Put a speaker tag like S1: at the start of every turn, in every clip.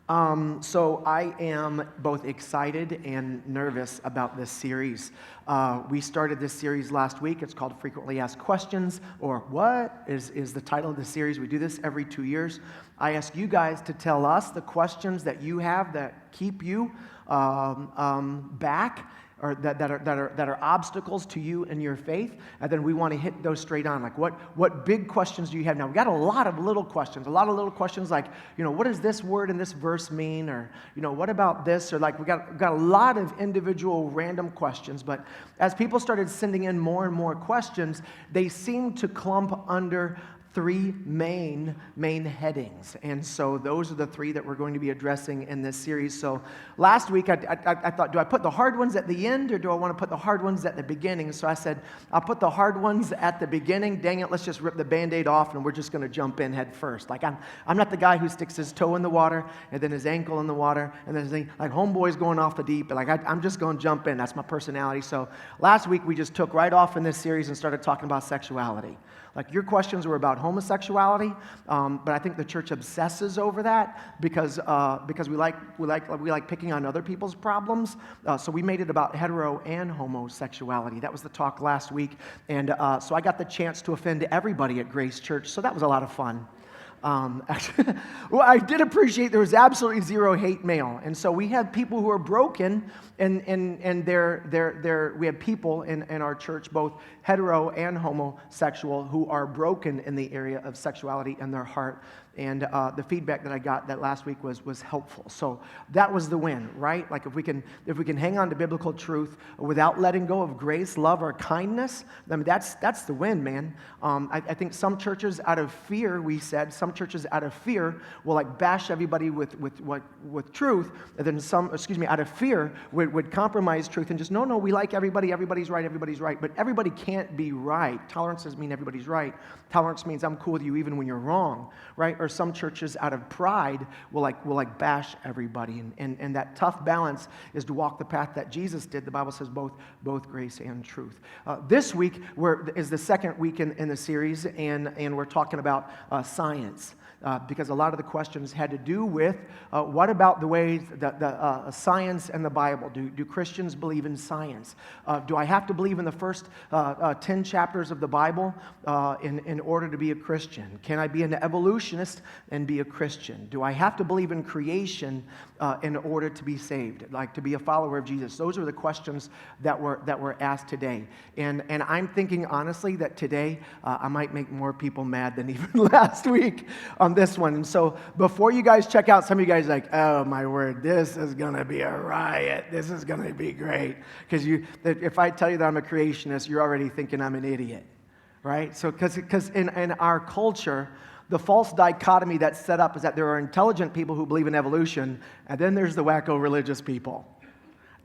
S1: So I am both excited and nervous about this series. We started this series last week. It's called Frequently Asked Questions, or what is the title of the series. We do this every 2 years. I ask you guys to tell us the questions that you have that keep you back, or that are obstacles to you and your faith, and then we want to hit those straight on. Like, what big questions do you have? Now, we got a lot of little questions like, what does this word in this verse mean? Or, what about this? Or like, we got a lot of individual random questions, but as people started sending in more and more questions, they seemed to clump under three main headings. And so those are the three that we're going to be addressing in this series. So last week I thought, do I put the hard ones at the end or do I want to put the hard ones at the beginning? So I said, I'll put the hard ones at the beginning. Dang it, let's just rip the Band-Aid off and we're just going to jump in head first. Like I'm not the guy who sticks his toe in the water and then his ankle in the water and then like homeboy's going off the deep. Like I'm just going to jump in. That's my personality. So last week we just took right off in this series and started talking about sexuality. Like your questions were about homosexuality, but I think the church obsesses over that because we like picking on other people's problems. So we made it about hetero and homosexuality. That was the talk last week, and so I got the chance to offend everybody at Grace Church. So that was a lot of fun. Actually, well, I did appreciate there was absolutely zero hate mail, and so we have people who are broken, and we have people in our church, both hetero and homosexual, who are broken in the area of sexuality in their heart. And the feedback that I got that last week was helpful. So that was the win, right? Like if we can hang on to biblical truth without letting go of grace, love, or kindness, I mean that's the win, man. I think some churches out of fear, will like bash everybody with truth, and then some, out of fear would compromise truth and just no, we like everybody, everybody's right, but everybody can't be right. Tolerance doesn't mean everybody's right. Tolerance means I'm cool with you even when you're wrong, right? Or some churches out of pride will bash everybody, and that tough balance is to walk the path that Jesus did. The Bible says both grace and truth. This week is the second week in the series, and we're talking about science. Because a lot of the questions had to do with what about the ways that the science and the Bible? Do Christians believe in science? Do I have to believe in the first 10 chapters of the Bible in order to be a Christian? Can I be an evolutionist and be a Christian? Do I have to believe in creation in order to be saved, like to be a follower of Jesus? Those are the questions that were asked today. And I'm thinking honestly that today I might make more people mad than even last week on this one. And so before you guys check out, some of you guys are like, oh my word, this is going to be a riot. This is going to be great. Because if I tell you that I'm a creationist, you're already thinking I'm an idiot, right? So because in our culture, the false dichotomy that's set up is that there are intelligent people who believe in evolution, and then there's the wacko religious people.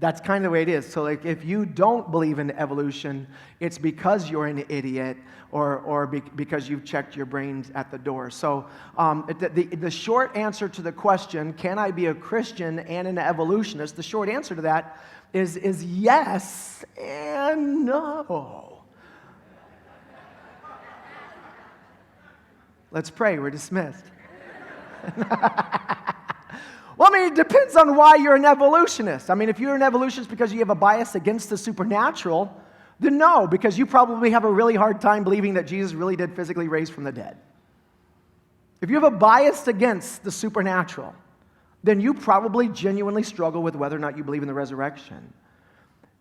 S1: That's kind of the way it is. So like if you don't believe in evolution, it's because you're an idiot or because you've checked your brains at the door. So the short answer to the question, can I be a Christian and an evolutionist? The short answer to that is yes and no. Let's pray. We're dismissed. Well, I mean, it depends on why you're an evolutionist. I mean, if you're an evolutionist because you have a bias against the supernatural, then no, because you probably have a really hard time believing that Jesus really did physically raise from the dead. If you have a bias against the supernatural, then you probably genuinely struggle with whether or not you believe in the resurrection.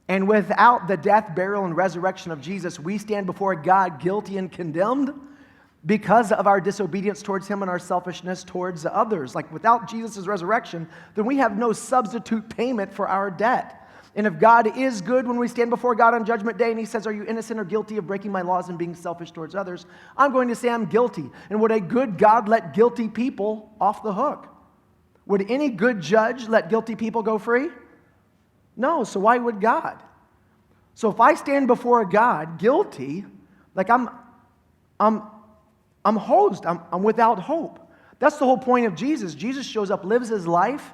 S1: And without the death, burial, and resurrection of Jesus, we stand before God guilty and condemned because of our disobedience towards Him and our selfishness towards others. Like without Jesus' resurrection, then we have no substitute payment for our debt. And if God is good when we stand before God on Judgment Day and He says, are you innocent or guilty of breaking my laws and being selfish towards others? I'm going to say I'm guilty. And would a good God let guilty people off the hook? Would any good judge let guilty people go free? No, so why would God? So if I stand before God guilty, like I'm hosed. I'm without hope. That's the whole point of Jesus. Jesus shows up, lives His life,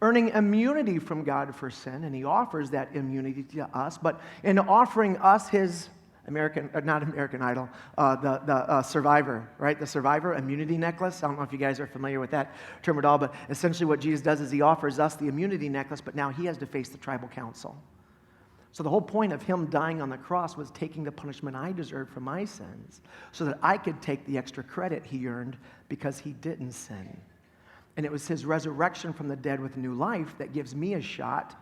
S1: earning immunity from God for sin, and He offers that immunity to us. But in offering us His not American Idol, the Survivor, right? The Survivor immunity necklace. I don't know if you guys are familiar with that term at all, but essentially what Jesus does is he offers us the immunity necklace, but now he has to face the tribal council. So the whole point of him dying on the cross was taking the punishment I deserved for my sins so that I could take the extra credit he earned because he didn't sin. And it was his resurrection from the dead with new life that gives me a shot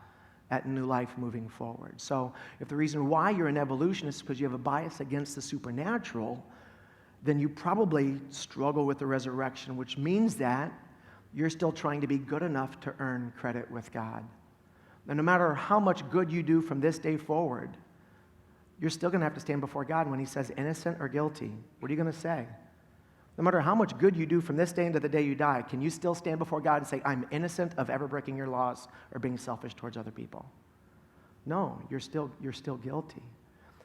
S1: at new life moving forward. So if the reason why you're an evolutionist is because you have a bias against the supernatural, then you probably struggle with the resurrection, which means that you're still trying to be good enough to earn credit with God. And no matter how much good you do from this day forward, you're still going to have to stand before God when he says innocent or guilty. What are you going to say? No matter how much good you do from this day into the day you die, can you still stand before God and say, I'm innocent of ever breaking your laws or being selfish towards other people? No, you're still guilty.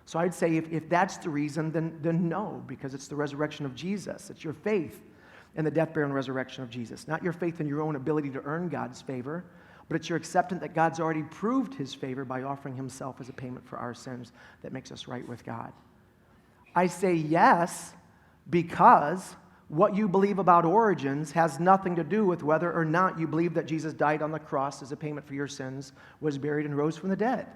S1: So I'd say if that's the reason, then no, because it's the resurrection of Jesus. It's your faith in the death, burial, and resurrection of Jesus. Not your faith in your own ability to earn God's favor, but it's your acceptance that God's already proved his favor by offering himself as a payment for our sins that makes us right with God. I say yes, because what you believe about origins has nothing to do with whether or not you believe that Jesus died on the cross as a payment for your sins, was buried, and rose from the dead.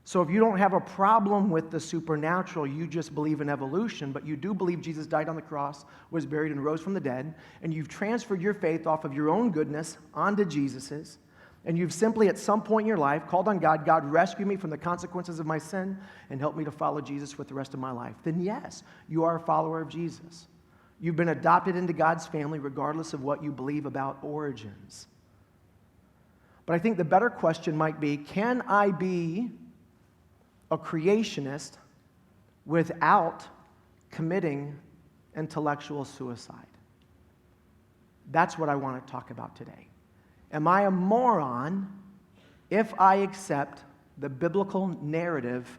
S1: So if you don't have a problem with the supernatural, you just believe in evolution, but you do believe Jesus died on the cross, was buried, and rose from the dead, and you've transferred your faith off of your own goodness onto Jesus's, and you've simply at some point in your life called on God, God, rescue me from the consequences of my sin and help me to follow Jesus with the rest of my life, then yes, you are a follower of Jesus. You've been adopted into God's family regardless of what you believe about origins. But I think the better question might be, can I be a creationist without committing intellectual suicide? That's what I want to talk about today. Am I a moron if I accept the biblical narrative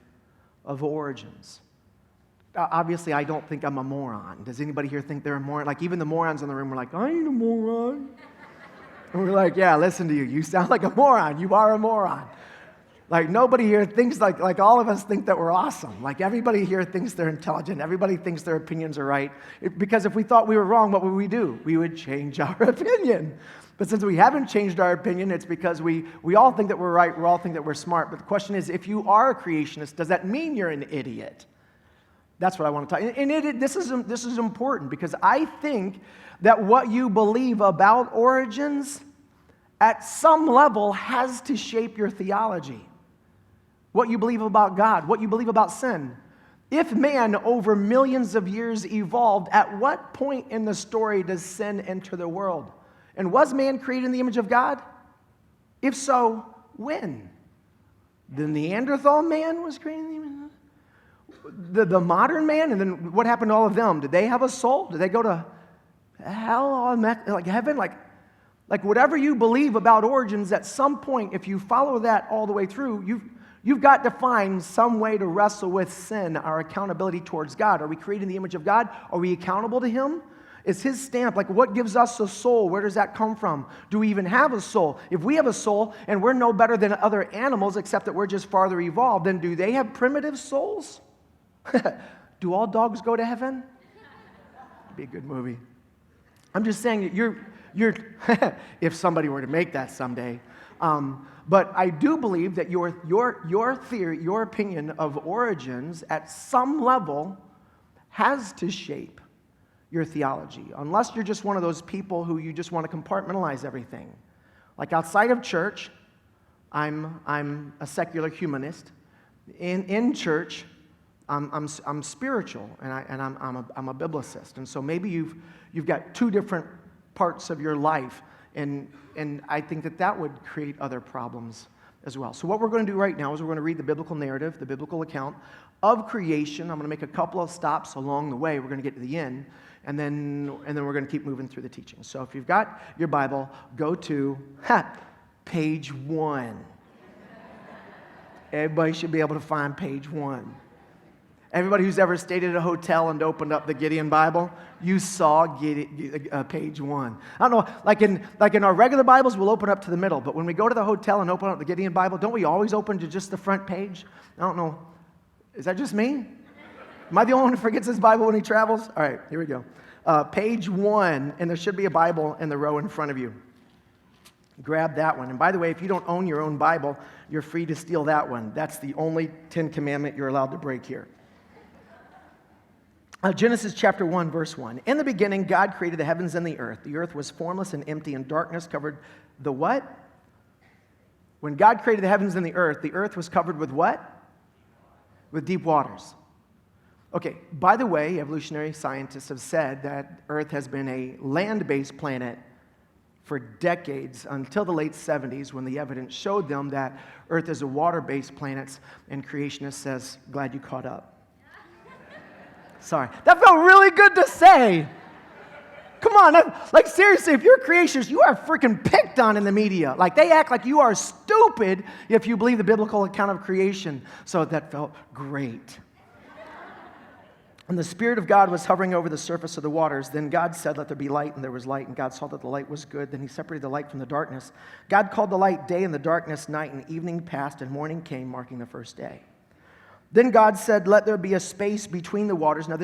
S1: of origins? Obviously, I don't think I'm a moron. Does anybody here think they're a moron? Like, even the morons in the room were like, I ain't a moron. And we're like, yeah, listen to you. You sound like a moron. You are a moron. Like, nobody here thinks like all of us think that we're awesome. Like, everybody here thinks they're intelligent. Everybody thinks their opinions are right. Because if we thought we were wrong, what would we do? We would change our opinion. But since we haven't changed our opinion, it's because we all think that we're right. We all think that we're smart. But the question is, if you are a creationist, does that mean you're an idiot? That's what I want to talk. And this is important because I think that what you believe about origins at some level has to shape your theology. What you believe about God, what you believe about sin. If man over millions of years evolved, at what point in the story does sin enter the world? And was man created in the image of God? If so, when? The Neanderthal man was created in the image of God? The modern man, and then what happened to all of them? Did they have a soul? Did they go to hell, like heaven? Like whatever you believe about origins, at some point, if you follow that all the way through, you've got to find some way to wrestle with sin, our accountability towards God. Are we created in the image of God? Are we accountable to him? Is his stamp, like what gives us a soul? Where does that come from? Do we even have a soul? If we have a soul and we're no better than other animals except that we're just farther evolved, then do they have primitive souls? Do all dogs go to heaven? It'd be a good movie. I'm just saying that you're if somebody were to make that someday. But I do believe that your theory, your opinion of origins at some level has to shape your theology, unless you're just one of those people who you just want to compartmentalize everything. Like outside of church, I'm a secular humanist. In church, I'm spiritual and I'm a biblicist, and so maybe you've got two different parts of your life, and I think that would create other problems as well. So what we're going to do right now is we're going to read the biblical narrative, the biblical account of creation. I'm going to make a couple of stops along the way. We're going to get to the end, and then we're going to keep moving through the teaching. So if you've got your Bible, go to page 1. Everybody should be able to find page 1. Everybody who's ever stayed at a hotel and opened up the Gideon Bible, you saw page 1. I don't know, like in our regular Bibles, we'll open up to the middle, but when we go to the hotel and open up the Gideon Bible, don't we always open to just the front page? I don't know. Is that just me? Am I the only one who forgets his Bible when he travels? All right, here we go. Page 1, and there should be a Bible in the row in front of you. Grab that one. And by the way, if you don't own your own Bible, you're free to steal that one. That's the only 10th commandment you're allowed to break here. Genesis chapter 1, verse 1. In the beginning, God created the heavens and the earth. The earth was formless and empty, and darkness covered the what? When God created the heavens and the earth was covered with what? With deep waters. Okay, by the way, evolutionary scientists have said that Earth has been a land-based planet for decades, until the late 70s, when the evidence showed them that Earth is a water-based planet, and creationists says, glad you caught up. Sorry. That felt really good to say. Come on, like seriously, if you're a creationist, you are freaking picked on in the media. Like they act like you are stupid if you believe the biblical account of creation. So that felt great. And the Spirit of God was hovering over the surface of the waters. Then God said, let there be light, and there was light. And God saw that the light was good. Then he separated the light from the darkness. God called the light day, and the darkness night, and evening passed, and morning came, marking the first day. Then God said, let there be a space between the waters. Now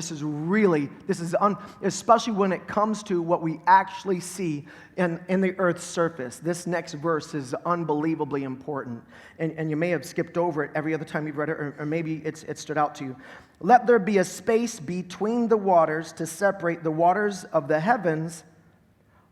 S1: especially when it comes to what we actually see in the earth's surface. This next verse is unbelievably important. And you may have skipped over it every other time you've read it, or maybe it stood out to you. Let there be a space between the waters to separate the waters of the heavens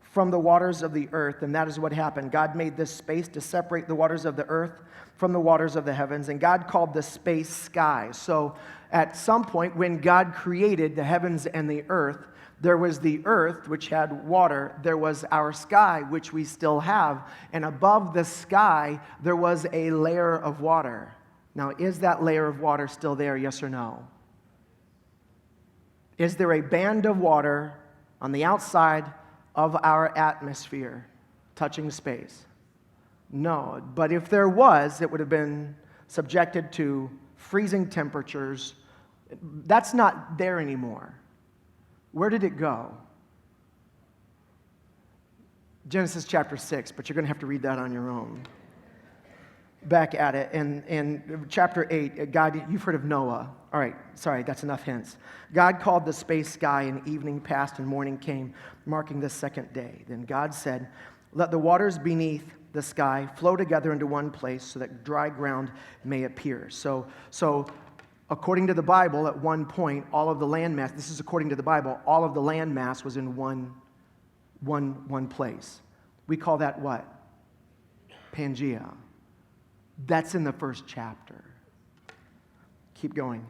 S1: from the waters of the earth. And that is what happened. God made this space to separate the waters of the earth from the waters of the heavens, and God called the space sky. So at some point when God created the heavens and the earth, there was the earth, which had water. There was our sky, which we still have. And above the sky, there was a layer of water. Now, is that layer of water still there, yes or no? Is there a band of water on the outside of our atmosphere touching space? No, but if there was, it would have been subjected to freezing temperatures. That's not there anymore. Where did it go? Genesis chapter 6, but you're going to have to read that on your own. Back at it, in chapter 8, God, you've heard of Noah. All right, sorry, that's enough hints. God called the space sky, and evening passed and morning came, marking the second day. Then God said, let the waters beneath the sky flow together into one place so that dry ground may appear. So according to the Bible, at one point, all of the land mass, this is according to the Bible, all of the land mass was in one place. We call that what? Pangea. That's in the first chapter. Keep going.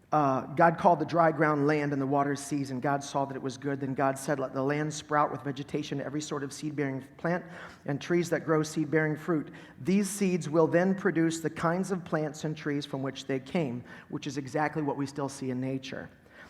S1: God called the dry ground land and the waters seas, and God saw that it was good. Then God said, let the land sprout with vegetation, every sort of seed-bearing plant, and trees that grow seed-bearing fruit. These seeds will then produce the kinds of plants and trees from which they came, which is exactly what we still see in nature.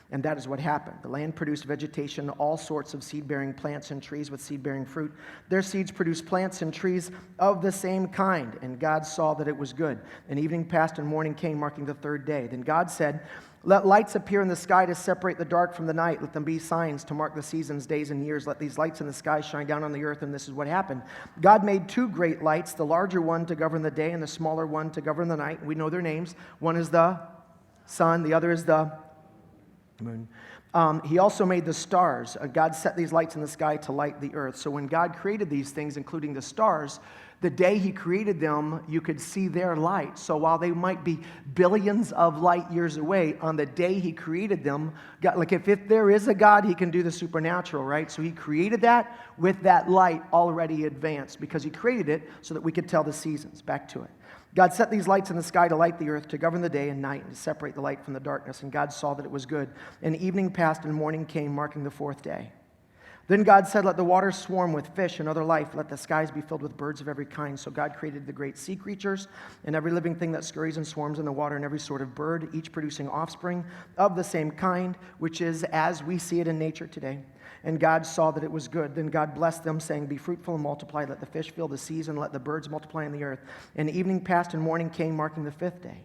S1: And that is what happened. The land produced vegetation, all sorts of seed-bearing plants and trees with seed-bearing fruit. Their seeds produced plants and trees of the same kind. And God saw that it was good. And evening passed and morning came, marking the third day. Then God said, let lights appear in the sky to separate the dark from the night. Let them be signs to mark the seasons, days, and years. Let these lights in the sky shine down on the earth. And this is what happened. God made two great lights, the larger one to govern the day and the smaller one to govern the night. We know their names. One is the sun. The other is the moon. He also made the stars. God set these lights in the sky to light the earth. So when God created these things, including the stars, the day he created them, you could see their light. So while they might be billions of light years away, on the day he created them, God, like if there is a God, he can do the supernatural, right? So he created that with that light already advanced, because he created it so that we could tell the seasons. Back to it. God set these lights in the sky to light the earth, to govern the day and night, and to separate the light from the darkness. And God saw that it was good. And evening passed and morning came, marking the fourth day. Then God said, let the waters swarm with fish and other life. Let the skies be filled with birds of every kind. So God created the great sea creatures and every living thing that scurries and swarms in the water, and every sort of bird, each producing offspring of the same kind, which is as we see it in nature today. And God saw that it was good. Then God blessed them, saying, be fruitful and multiply. Let the fish fill the seas, and let the birds multiply in the earth. And evening passed and morning came, marking the fifth day.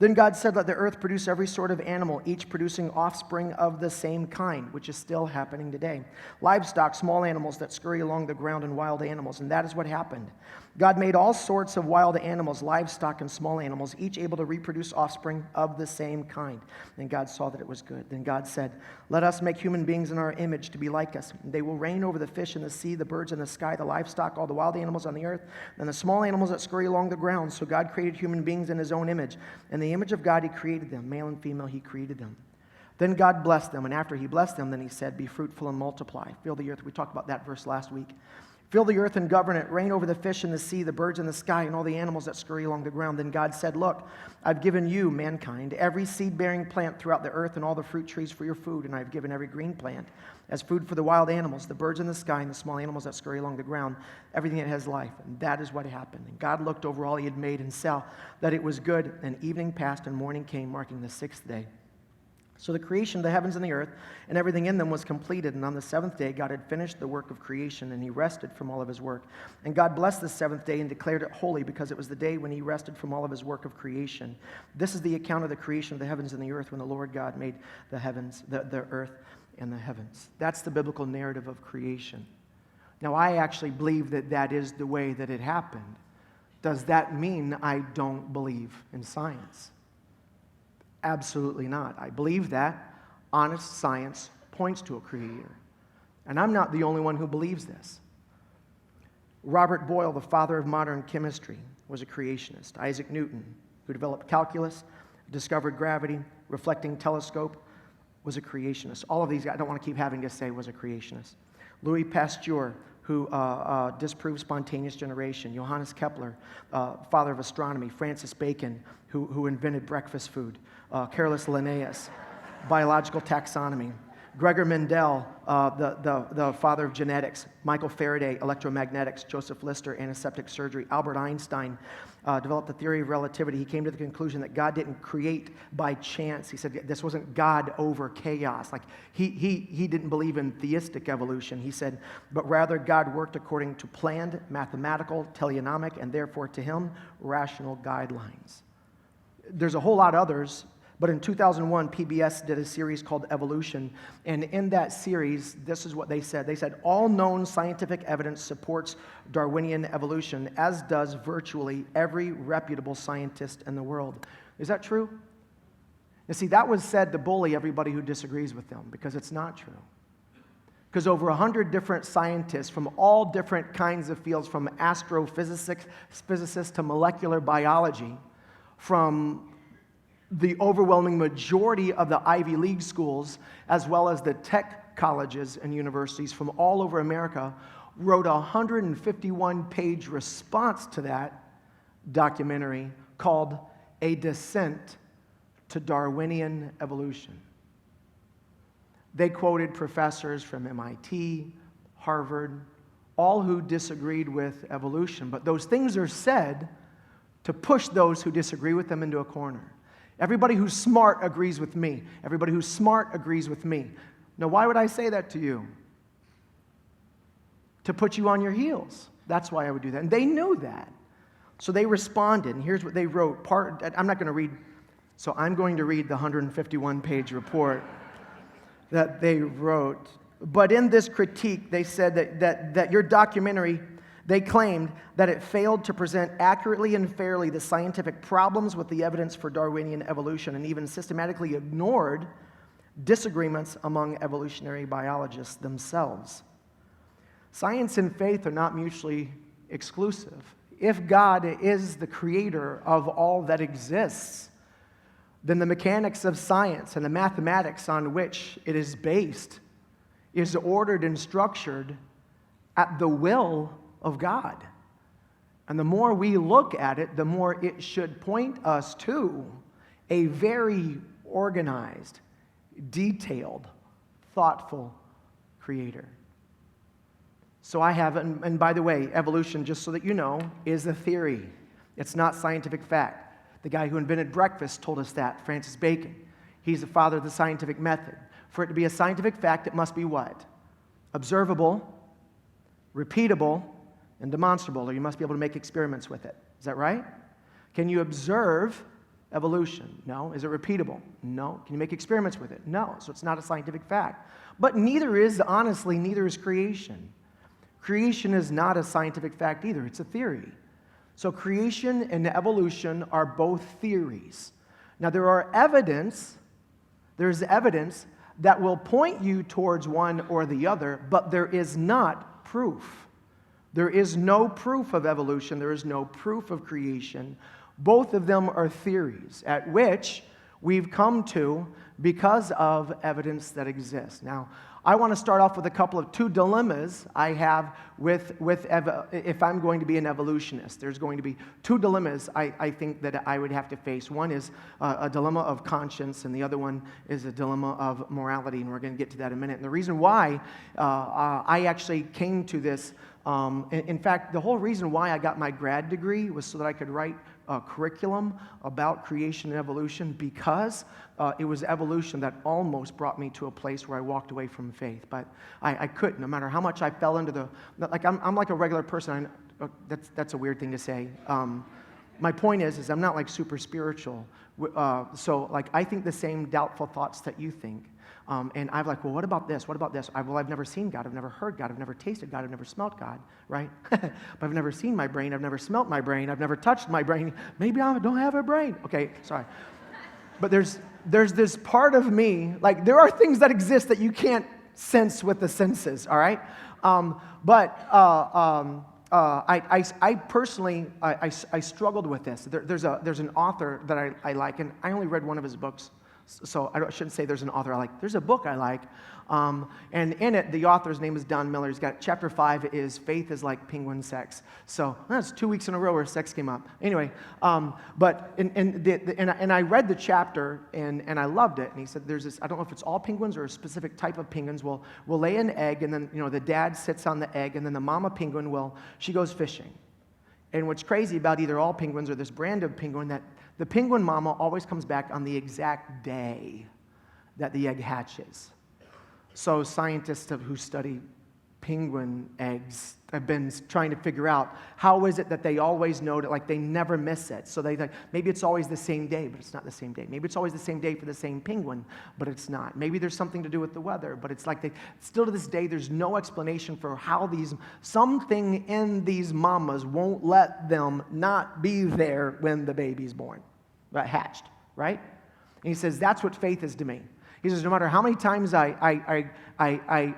S1: Then God said, let the earth produce every sort of animal, each producing offspring of the same kind, which is still happening today. Livestock, small animals that scurry along the ground, and wild animals. And that is what happened. God made all sorts of wild animals, livestock, and small animals, each able to reproduce offspring of the same kind. And God saw that it was good. Then God said, let us make human beings in our image to be like us. They will reign over the fish in the sea, the birds in the sky, the livestock, all the wild animals on the earth, and the small animals that scurry along the ground. So God created human beings in his own image. And the image of God he created them, male and female he created them. Then God blessed them, and after he blessed them, then he said, be fruitful and multiply. Fill the earth. We talked about that verse last week. Fill the earth and govern it. Reign over the fish in the sea, the birds in the sky, and all the animals that scurry along the ground. Then God said, look, I've given you, mankind, every seed-bearing plant throughout the earth and all the fruit trees for your food, and I've given every green plant as food for the wild animals, the birds in the sky, and the small animals that scurry along the ground, everything that has life. And that is what happened. And God looked over all he had made and saw that it was good. And evening passed and morning came, marking the sixth day. So the creation of the heavens and the earth and everything in them was completed. And on the seventh day, God had finished the work of creation, and he rested from all of his work. And God blessed the seventh day and declared it holy, because it was the day when he rested from all of his work of creation. This is the account of the creation of the heavens and the earth, when the Lord God made the heavens, the earth and the heavens. That's the biblical narrative of creation. Now, I actually believe that that is the way that it happened. Does that mean I don't believe in science? Absolutely not. I believe that honest science points to a creator. And I'm not the only one who believes this. Robert Boyle, the father of modern chemistry, was a creationist. Isaac Newton, who developed calculus, discovered gravity, reflecting telescope, was a creationist. All of these, I don't want to keep having to say, was a creationist. Louis Pasteur, who disproved spontaneous generation. Johannes Kepler, father of astronomy. Francis Bacon, who invented breakfast food. Carolus Linnaeus, biological taxonomy. Gregor Mendel, the father of genetics. Michael Faraday, electromagnetics. Joseph Lister, antiseptic surgery. Albert Einstein developed the theory of relativity. He came to the conclusion that God didn't create by chance. He said this wasn't God over chaos. Like he didn't believe in theistic evolution. He said, but rather God worked according to planned, mathematical, teleonomic, and therefore to him, rational guidelines. There's a whole lot others. But in 2001, PBS did a series called Evolution, and in that series, this is what they said. They said, all known scientific evidence supports Darwinian evolution, as does virtually every reputable scientist in the world. Is that true? You see, that was said to bully everybody who disagrees with them, because it's not true. Because over 100 different scientists from all different kinds of fields, from astrophysicists to molecular biology, from the overwhelming majority of the Ivy League schools, as well as the tech colleges and universities from all over America, wrote a 151-page response to that documentary called A Descent to Darwinian Evolution. They quoted professors from MIT, Harvard, all who disagreed with evolution. But those things are said to push those who disagree with them into a corner. Everybody who's smart agrees with me. Everybody who's smart agrees with me. Now, why would I say that to you? To put you on your heels. That's why I would do that. And they knew that. So they responded, and here's what they wrote. I'm not going to read, so I'm going to read the 151-page report that they wrote. But in this critique, they said that your documentary, they claimed that it failed to present accurately and fairly the scientific problems with the evidence for Darwinian evolution, and even systematically ignored disagreements among evolutionary biologists themselves. Science and faith are not mutually exclusive. If God is the creator of all that exists, then the mechanics of science and the mathematics on which it is based is ordered and structured at the will of God. And the more we look at it, the more it should point us to a very organized, detailed, thoughtful creator. So I have, and by the way, evolution, just so that you know, is a theory. It's not scientific fact. The guy who invented breakfast told us that, Francis Bacon. He's the father of the scientific method. For it to be a scientific fact, it must be what? Observable, repeatable, and demonstrable, or you must be able to make experiments with it. Is that right? Can you observe Evolution? No. Is it repeatable? No. Can you make experiments with it? No. So it's not a scientific fact. But neither is creation. Creation is not a scientific fact either. It's a theory. So creation and evolution are both theories. Now there's evidence that will point you towards one or the other, but there is not proof. There is no proof of evolution. There is no proof of creation. Both of them are theories at which we've come to because of evidence that exists. Now, I want to start off with two dilemmas I have if I'm going to be an evolutionist. There's going to be two dilemmas I think that I would have to face. One is a dilemma of conscience, and the other one is a dilemma of morality, and we're going to get to that in a minute. And the reason why I actually came to this, in fact, the whole reason why I got my grad degree was so that I could write a curriculum about creation and evolution, because it was evolution that almost brought me to a place where I walked away from faith. But I couldn't, no matter how much I fell into I'm like a regular person. That's a weird thing to say. My point is I'm not like super spiritual. So like I think the same doubtful thoughts that you think. And I'm like, well, what about this? What about this? I've never seen God. I've never heard God. I've never tasted God. I've never smelt God, right? But I've never seen my brain. I've never smelt my brain. I've never touched my brain. Maybe I don't have a brain. Okay, sorry. But there's this part of me, like there are things that exist that you can't sense with the senses, all right? I personally struggled with this. There's an author that I like, and I only read one of his books. So I shouldn't say there's an author I like. There's a book I like. And in it, the author's name is Don Miller. He's got chapter 5 is Faith is Like Penguin Sex. So that's 2 weeks in a row where sex came up. Anyway, and I read the chapter and I loved it. And he said there's this, I don't know if it's all penguins or a specific type of penguins will lay an egg, and then the dad sits on the egg, and then the mama penguin she goes fishing. And what's crazy about either all penguins or this brand of penguin, that the penguin mama always comes back on the exact day that the egg hatches. So scientists who study penguin eggs have been trying to figure out how is it that they always know that, like, they never miss it. So maybe it's always the same day, but it's not the same day. Maybe it's always the same day for the same penguin, but it's not. Maybe there's something to do with the weather, but it's like still to this day, there's no explanation for how something in these mamas won't let them not be there when the baby's born, hatched, right? And he says, that's what faith is to me. He says, no matter how many times I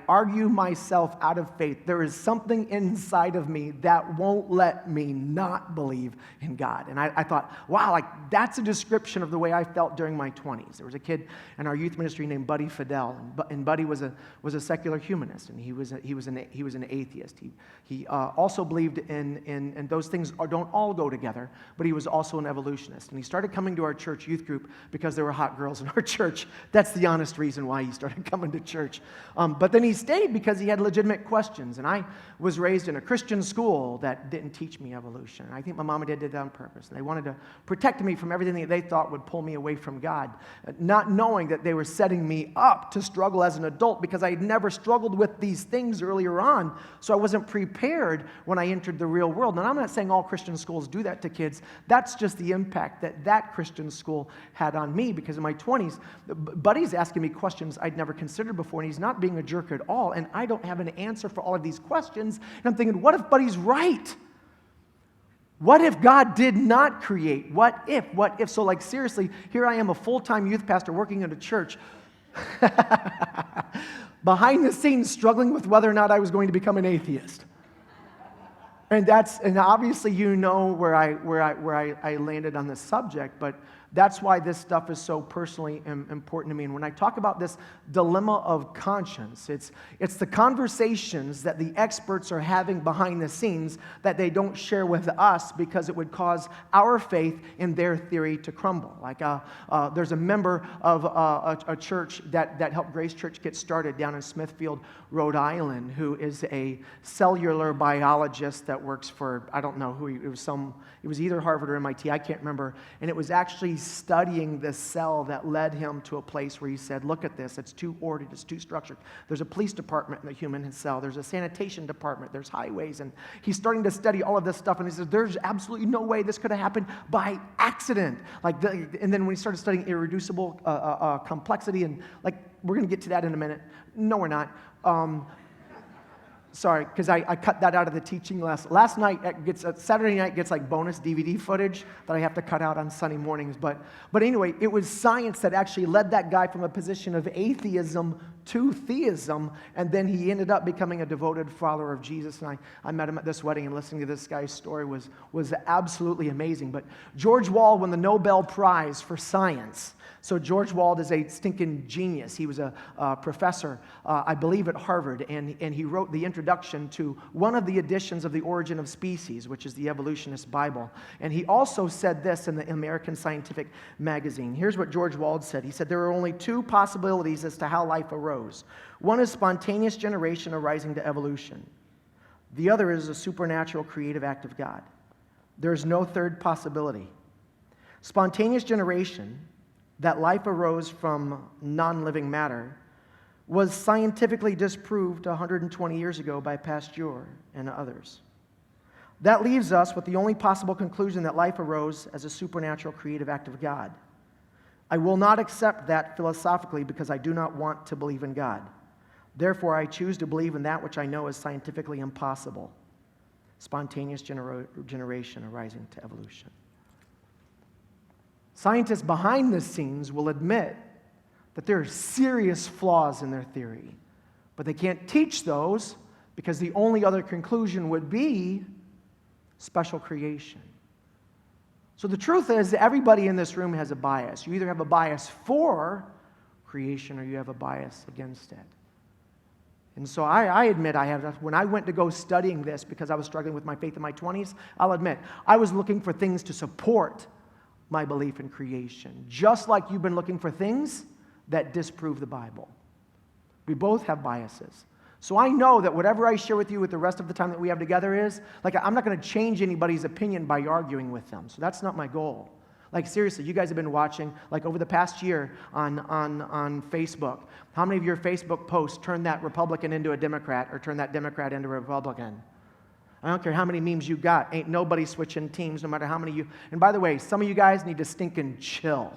S1: argue myself out of faith, there is something inside of me that won't let me not believe in God. And I thought, wow, like that's a description of the way I felt during my 20s. There was a kid in our youth ministry named Buddy Fidel, and Buddy was a secular humanist, and he was an atheist. He also believed in those things don't all go together, but he was also an evolutionist. And he started coming to our church youth group because there were hot girls in our church. That's the honest reason why he started coming to church. But then he stayed because he had legitimate questions. And I was raised in a Christian school that didn't teach me evolution. I think my mom and dad did that on purpose. And they wanted to protect me from everything that they thought would pull me away from God, not knowing that they were setting me up to struggle as an adult because I had never struggled with these things earlier on. So I wasn't prepared when I entered the real world. And I'm not saying all Christian schools do that to kids. That's just the impact that Christian school had on me, because in my 20s, Buddy's asking me questions I'd never considered before, and he's not being a jerk at all, and I don't have an answer for all of these questions. And I'm thinking, what if Buddy's right? What if God did not create? What if? So like seriously, here I am, a full-time youth pastor working at a church, behind the scenes struggling with whether or not I was going to become an atheist. And obviously you know where I landed on this subject, but that's why this stuff is so personally important to me. And when I talk about this dilemma of conscience, it's the conversations that the experts are having behind the scenes that they don't share with us because it would cause our faith in their theory to crumble. Like there's a member of a church that helped Grace Church get started down in Smithfield, Rhode Island, who is a cellular biologist that works for, I don't know who it was either Harvard or MIT, I can't remember, and it was actually studying this cell that led him to a place where he said, look at this, it's too ordered, it's too structured. There's a police department in the human cell, there's a sanitation department, there's highways, and he's starting to study all of this stuff, and he says, there's absolutely no way this could have happened by accident. And then when he started studying irreducible complexity, and we're going to get to that in a minute. No, we're not. Sorry, because I cut that out of the teaching last night. Saturday night gets bonus DVD footage that I have to cut out on Sunday mornings. But anyway, it was science that actually led that guy from a position of atheism to theism, and then he ended up becoming a devoted follower of Jesus. And I met him at this wedding, and listening to this guy's story was absolutely amazing. But George Wald won the Nobel Prize for science. So George Wald is a stinking genius. He was a professor, I believe, at Harvard, and he wrote the introduction to one of the editions of The Origin of Species, which is the Evolutionist Bible. And he also said this in the American Scientific Magazine. Here's what George Wald said. He said, there are only two possibilities as to how life arose. One is spontaneous generation arising to evolution. The other is a supernatural creative act of God. There is no third possibility. Spontaneous generation, that life arose from non-living matter, was scientifically disproved 120 years ago by Pasteur and others. That leaves us with the only possible conclusion that life arose as a supernatural creative act of God. I will not accept that philosophically because I do not want to believe in God. Therefore, I choose to believe in that which I know is scientifically impossible: spontaneous generation arising to evolution. Scientists behind the scenes will admit that there are serious flaws in their theory, but they can't teach those because the only other conclusion would be special creation. So the truth is that everybody in this room has a bias. You either have a bias for creation or you have a bias against it. And so I admit when I went to go studying this because I was struggling with my faith in my 20s, I'll admit, I was looking for things to support my belief in creation, just like you've been looking for things that disprove the Bible. We both have biases. So I know that whatever I share with you with the rest of the time that we have together is, I'm not going to change anybody's opinion by arguing with them. So that's not my goal. Seriously, you guys have been watching, over the past year on Facebook. How many of your Facebook posts turned that Republican into a Democrat or turned that Democrat into a Republican? I don't care how many memes you got. Ain't nobody switching teams, no matter how many you... And by the way, some of you guys need to stinking chill.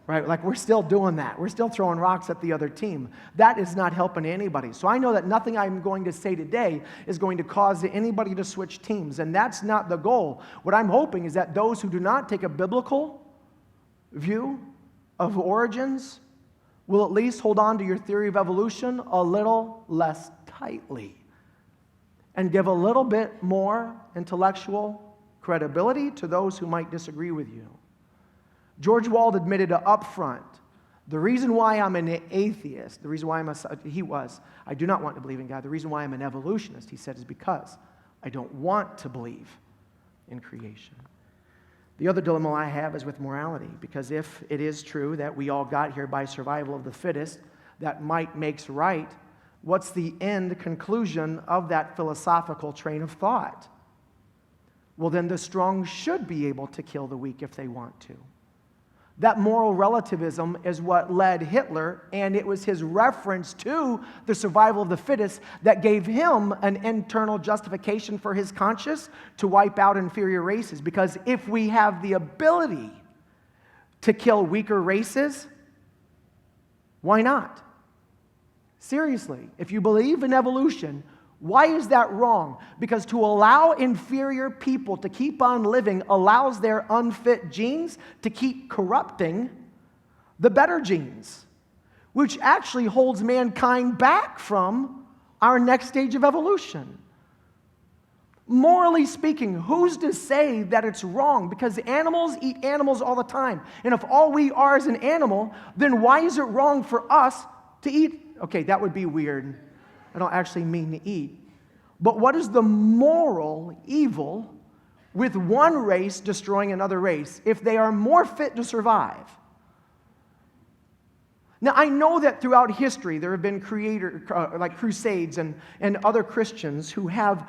S1: Right? We're still doing that. We're still throwing rocks at the other team. That is not helping anybody. So I know that nothing I'm going to say today is going to cause anybody to switch teams, and that's not the goal. What I'm hoping is that those who do not take a biblical view of origins will at least hold on to your theory of evolution a little less tightly and give a little bit more intellectual credibility to those who might disagree with you. George Wald admitted up front, the reason why I'm an atheist, the reason why I do not want to believe in God, the reason why I'm an evolutionist, he said, is because I don't want to believe in creation. The other dilemma I have is with morality, because if it is true that we all got here by survival of the fittest, that might makes right, what's the end conclusion of that philosophical train of thought? Well, then the strong should be able to kill the weak if they want to. That moral relativism is what led Hitler, and it was his reference to the survival of the fittest that gave him an internal justification for his conscience to wipe out inferior races. Because if we have the ability to kill weaker races, why not? Seriously, if you believe in evolution, why is that wrong? Because to allow inferior people to keep on living allows their unfit genes to keep corrupting the better genes, which actually holds mankind back from our next stage of evolution. Morally speaking, who's to say that it's wrong? Because animals eat animals all the time. And if all we are is an animal, then why is it wrong for us to eat? Okay, that would be weird. I don't actually mean to eat. But what is the moral evil with one race destroying another race if they are more fit to survive? Now, I know that throughout history there have been like crusades and other Christians who have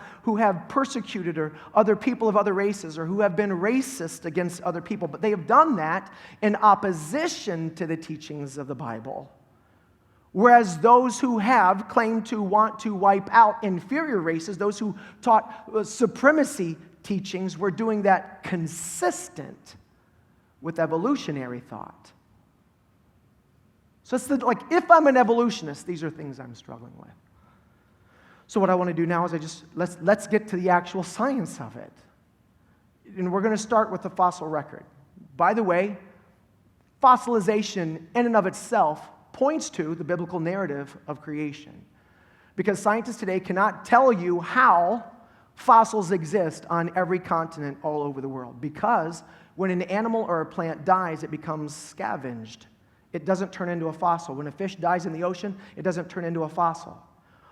S1: persecuted or other people of other races or who have been racist against other people, but they have done that in opposition to the teachings of the Bible. Whereas those who have claimed to want to wipe out inferior races, those who taught supremacy teachings, were doing that consistent with evolutionary thought. So it's like, if I'm an evolutionist, these are things I'm struggling with. So what I want to do now is let's get to the actual science of it. And we're going to start with the fossil record. By the way, fossilization in and of itself points to the biblical narrative of creation. Because scientists today cannot tell you how fossils exist on every continent all over the world. Because when an animal or a plant dies, it becomes scavenged. It doesn't turn into a fossil. When a fish dies in the ocean, it doesn't turn into a fossil.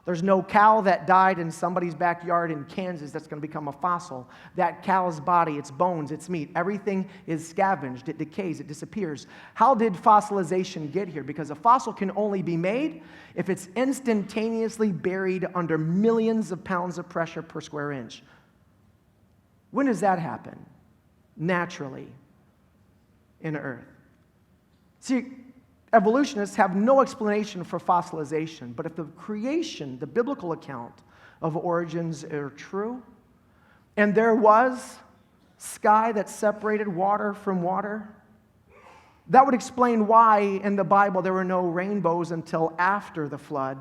S1: There's no cow that died in somebody's backyard in Kansas that's going to become a fossil. That cow's body, its bones, its meat, everything is scavenged. It decays. It disappears. How did fossilization get here? Because a fossil can only be made if it's instantaneously buried under millions of pounds of pressure per square inch. When does that happen? Naturally in Earth. See, evolutionists have no explanation for fossilization, but if the creation, the biblical account of origins are true, and there was sky that separated water from water, that would explain why in the Bible there were no rainbows until after the flood,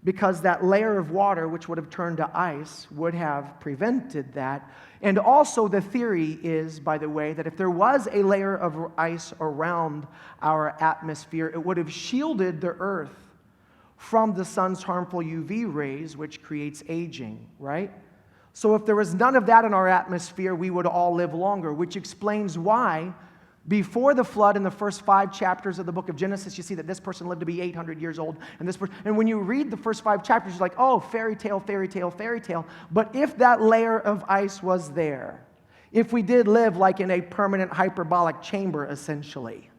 S1: because that layer of water, which would have turned to ice, would have prevented that. And also the theory is, by the way, that if there was a layer of ice around our atmosphere, it would have shielded the Earth from the sun's harmful UV rays, which creates aging, right? So if there was none of that in our atmosphere, we would all live longer, which explains why before the flood, in the first 5 chapters of the book of Genesis, you see that this person lived to be 800 years old, and when you read the first 5 chapters, you're like, oh, fairy tale, fairy tale, fairy tale. But if that layer of ice was there, if we did live like in a permanent hyperbolic chamber, essentially,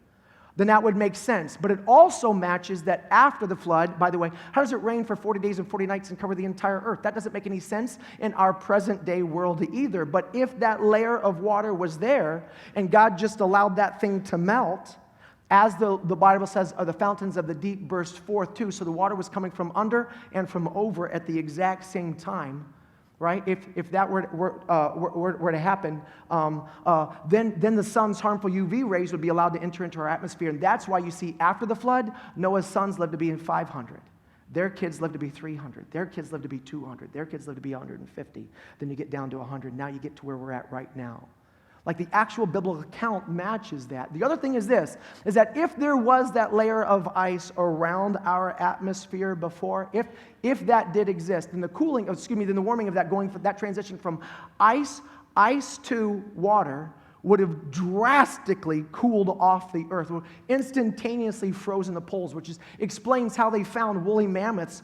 S1: then that would make sense. But it also matches that after the flood, by the way, how does it rain for 40 days and 40 nights and cover the entire earth? That doesn't make any sense in our present day world either. But if that layer of water was there and God just allowed that thing to melt, as the Bible says, the fountains of the deep burst forth too. So the water was coming from under and from over at the exact same time. Right? If that were to happen, then the sun's harmful UV rays would be allowed to enter into our atmosphere. And that's why you see after the flood, Noah's sons lived to be 500. Their kids lived to be 300. Their kids lived to be 200. Their kids lived to be 150. Then you get down to 100. Now you get to where we're at right now. Like the actual biblical account matches that. The other thing is this, is that if there was that layer of ice around our atmosphere before, if that did exist, then then the warming of that going for that transition from ice to water would have drastically cooled off the earth, would instantaneously frozen the poles, which explains how they found woolly mammoths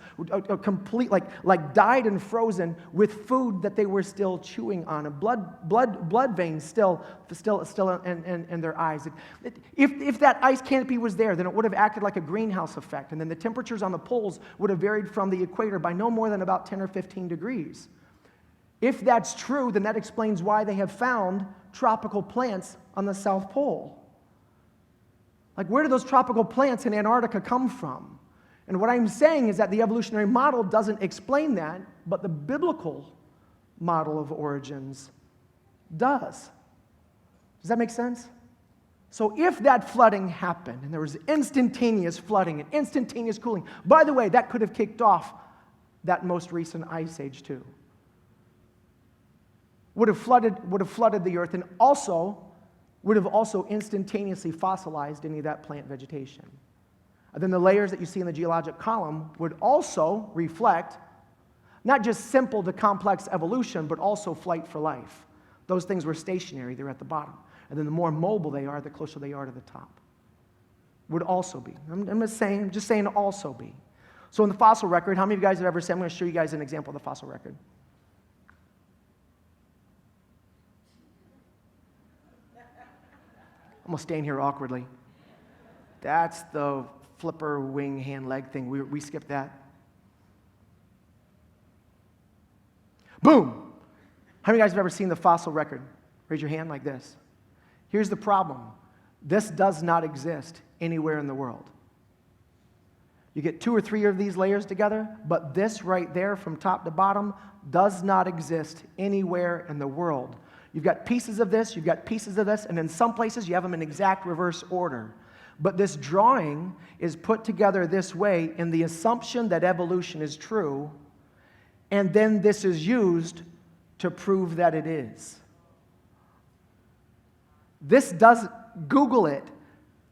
S1: complete, like died and frozen with food that they were still chewing on, and blood veins still in their eyes. If that ice canopy was there, then it would have acted like a greenhouse effect, and then the temperatures on the poles would have varied from the equator by no more than about 10 or 15 degrees. If that's true, then that explains why they have found tropical plants on the South Pole. Like, where do those tropical plants in Antarctica come from? And what I'm saying is that the evolutionary model doesn't explain that, but the biblical model of origins does. Does that make sense? So if that flooding happened, and there was instantaneous flooding and instantaneous cooling, by the way, that could have kicked off that most recent ice age too. Would have flooded the earth, and would have also instantaneously fossilized any of that plant vegetation. And then the layers that you see in the geologic column would also reflect not just simple to complex evolution, but also flight for life. Those things were stationary, they're at the bottom. And then the more mobile they are, the closer they are to the top. Would also be. I'm just saying also be. So in the fossil record, how many of you guys have ever said, I'm going to show you guys an example of the fossil record. I'm going to stand here awkwardly. That's the flipper wing hand leg thing. We skipped that. Boom! How many of you guys have ever seen the fossil record? Raise your hand like this. Here's the problem. This does not exist anywhere in the world. You get 2 or 3 of these layers together, but this right there from top to bottom does not exist anywhere in the world. You've got pieces of this, you've got pieces of this, and in some places you have them in exact reverse order. But this drawing is put together this way in the assumption that evolution is true, and then this is used to prove that it is. This does, Google it.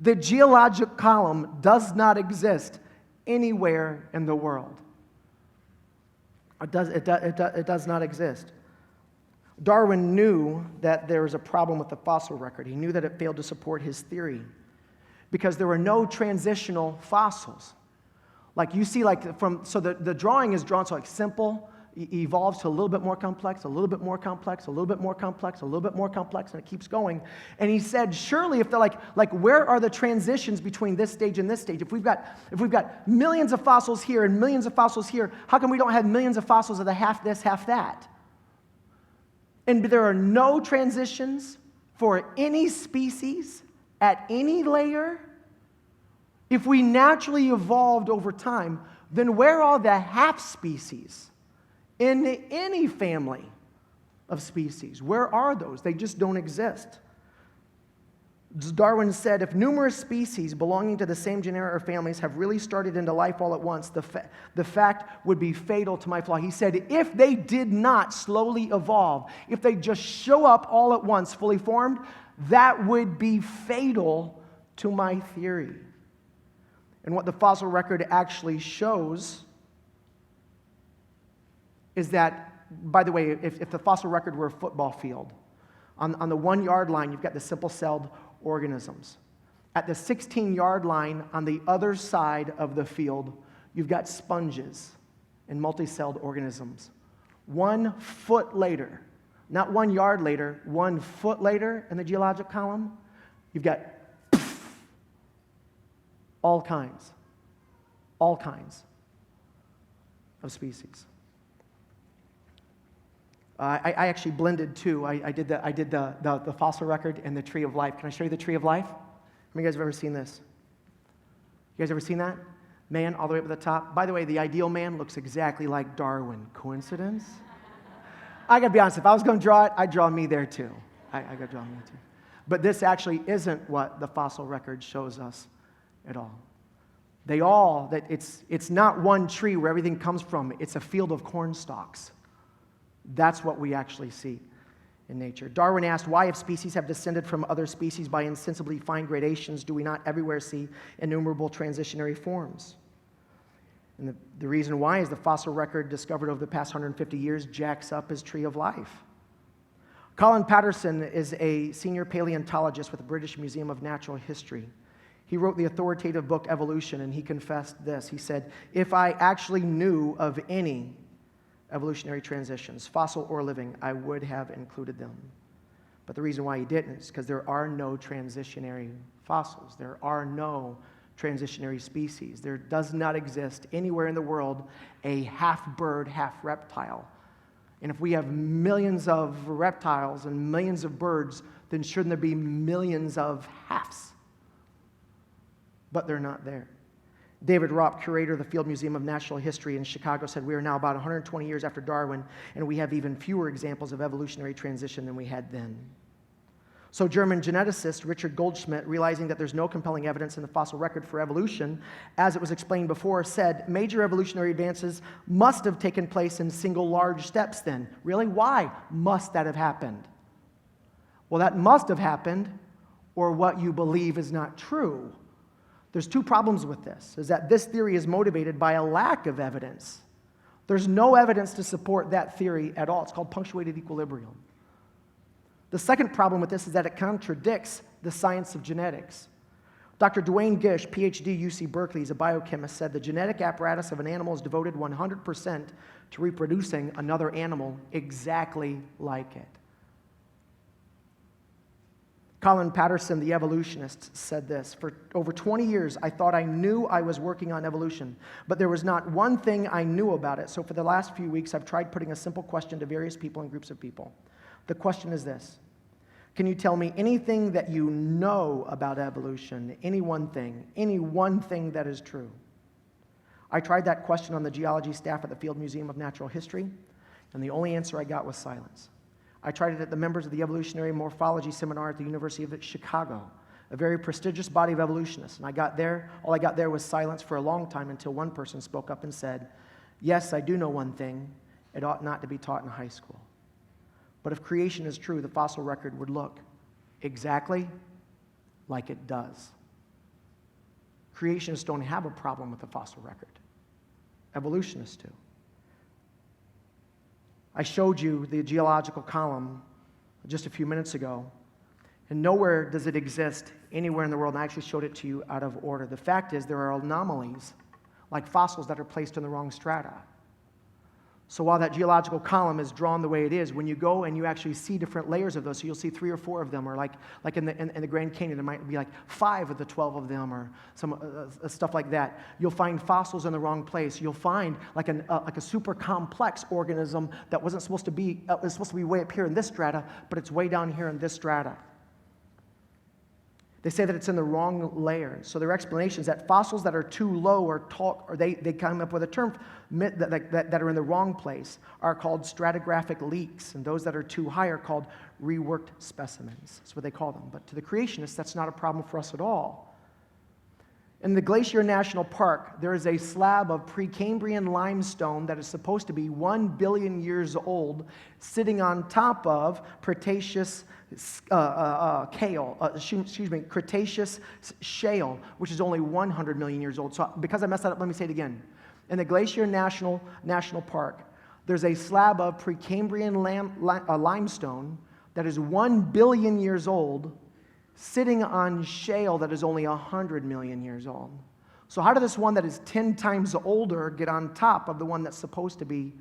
S1: The geologic column does not exist anywhere in the world. It does not exist. Darwin knew that there was a problem with the fossil record. He knew that it failed to support his theory because there were no transitional fossils. Like you see, so the drawing is drawn so like simple, evolves to a little bit more complex, a little bit more complex, a little bit more complex, a little bit more complex, and it keeps going. And he said, surely if they're like where are the transitions between this stage and this stage? If we've got millions of fossils here and millions of fossils here, how come we don't have millions of fossils of the half this, half that? And there are no transitions for any species at any layer. If we naturally evolved over time, then where are the half species? In any family of species, where are those? They just don't exist. Darwin said, if numerous species belonging to the same genera or families have really started into life all at once, the fact would be fatal to my flaw. He said, if they did not slowly evolve, if they just show up all at once, fully formed, that would be fatal to my theory. And what the fossil record actually shows is that, by the way, if the fossil record were a football field, on the 1 yard line, you've got the simple-celled organisms. At the 16-yard line, on the other side of the field, you've got sponges and multi-celled organisms. 1 foot later, not 1 yard later, 1 foot later in the geologic column, you've got all kinds of species. I actually blended two. I did the fossil record and the tree of life. Can I show you the tree of life? How many of you guys have ever seen this? You guys ever seen that? Man all the way up at the top. By the way, the ideal man looks exactly like Darwin. Coincidence? I gotta be honest, if I was gonna draw it, I'd draw me there too. I gotta draw me too. But this actually isn't what the fossil record shows us at all. It's not one tree where everything comes from. It's a field of corn stalks. That's what we actually see in nature. Darwin asked, why, if species have descended from other species by insensibly fine gradations, do we not everywhere see innumerable transitionary forms? And the reason why is the fossil record discovered over the past 150 years jacks up his tree of life. Colin Patterson is a senior paleontologist with the British Museum of Natural History. He wrote the authoritative book Evolution, and he confessed this. He said, if I actually knew of any evolutionary transitions, fossil or living, I would have included them. But the reason why he didn't is because there are no transitionary fossils. There are no transitionary species. There does not exist anywhere in the world a half bird, half reptile. And if we have millions of reptiles and millions of birds, then shouldn't there be millions of halves? But they're not there. David Ropp, curator of the Field Museum of Natural History in Chicago, said, we are now about 120 years after Darwin, and we have even fewer examples of evolutionary transition than we had then. So German geneticist Richard Goldschmidt, realizing that there's no compelling evidence in the fossil record for evolution, as it was explained before, said, major evolutionary advances must have taken place in single large steps then. Really? Why must that have happened? Well, that must have happened, or what you believe is not true. There's two problems with this, is that this theory is motivated by a lack of evidence. There's no evidence to support that theory at all. It's called punctuated equilibrium. The second problem with this is that it contradicts the science of genetics. Dr. Duane Gish, PhD, UC Berkeley, is a biochemist, said the genetic apparatus of an animal is devoted 100% to reproducing another animal exactly like it. Colin Patterson, the evolutionist, said this: "For over 20 years, I thought I knew I was working on evolution, but there was not one thing I knew about it. So for the last few weeks, I've tried putting a simple question to various people and groups of people. The question is this: can you tell me anything that you know about evolution? Any one thing that is true?" I tried that question on the geology staff at the Field Museum of Natural History, and the only answer I got was silence. I tried it at the members of the Evolutionary Morphology Seminar at the University of Chicago, a very prestigious body of evolutionists. And all I got there was silence for a long time until one person spoke up and said, "Yes, I do know one thing. It ought not to be taught in high school. But if creation is true, the fossil record would look exactly like it does." Creationists don't have a problem with the fossil record. Evolutionists do. I showed you the geological column just a few minutes ago, and nowhere does it exist anywhere in the world, and I actually showed it to you out of order. The fact is there are anomalies, like fossils that are placed in the wrong strata. So while that geological column is drawn the way it is, when you go and you actually see different layers of those, so you'll see 3 or 4 of them, or like in the Grand Canyon, there might be like 5 of the 12 of them, or some stuff like that. You'll find fossils in the wrong place. You'll find like a super complex organism that wasn't supposed to be, was supposed to be way up here in this strata, but it's way down here in this strata. They say that it's in the wrong layer. So their explanation is that fossils that are too low or tall, or they come up with a term that are in the wrong place, are called stratigraphic leaks, and those that are too high are called reworked specimens. That's what they call them. But to the creationists, that's not a problem for us at all. In the Glacier National Park, there is a slab of Precambrian limestone that is supposed to be 1 billion years old, sitting on top of Cretaceous Cretaceous shale, which is only 100 million years old. So because I messed that up, let me say it again. In the Glacier National Park, there's a slab of Precambrian limestone that is 1 billion years old, sitting on shale that is only 100 million years old. So how did this one that is 10 times older get on top of the one that's supposed to be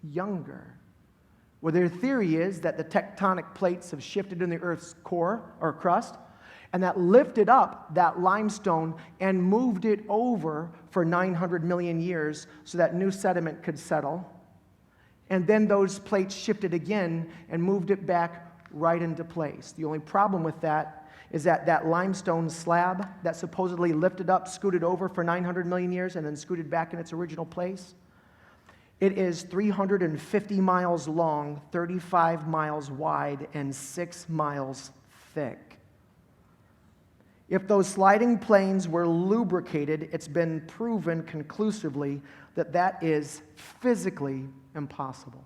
S1: younger? Well, their theory is that the tectonic plates have shifted in the Earth's core or crust, and that lifted up that limestone and moved it over for 900 million years so that new sediment could settle. And then those plates shifted again and moved it back right into place. The only problem with that is that that limestone slab that supposedly lifted up, scooted over for 900 million years, and then scooted back in its original place, it is 350 miles long, 35 miles wide, and 6 miles thick. If those sliding planes were lubricated, it's been proven conclusively that that is physically impossible.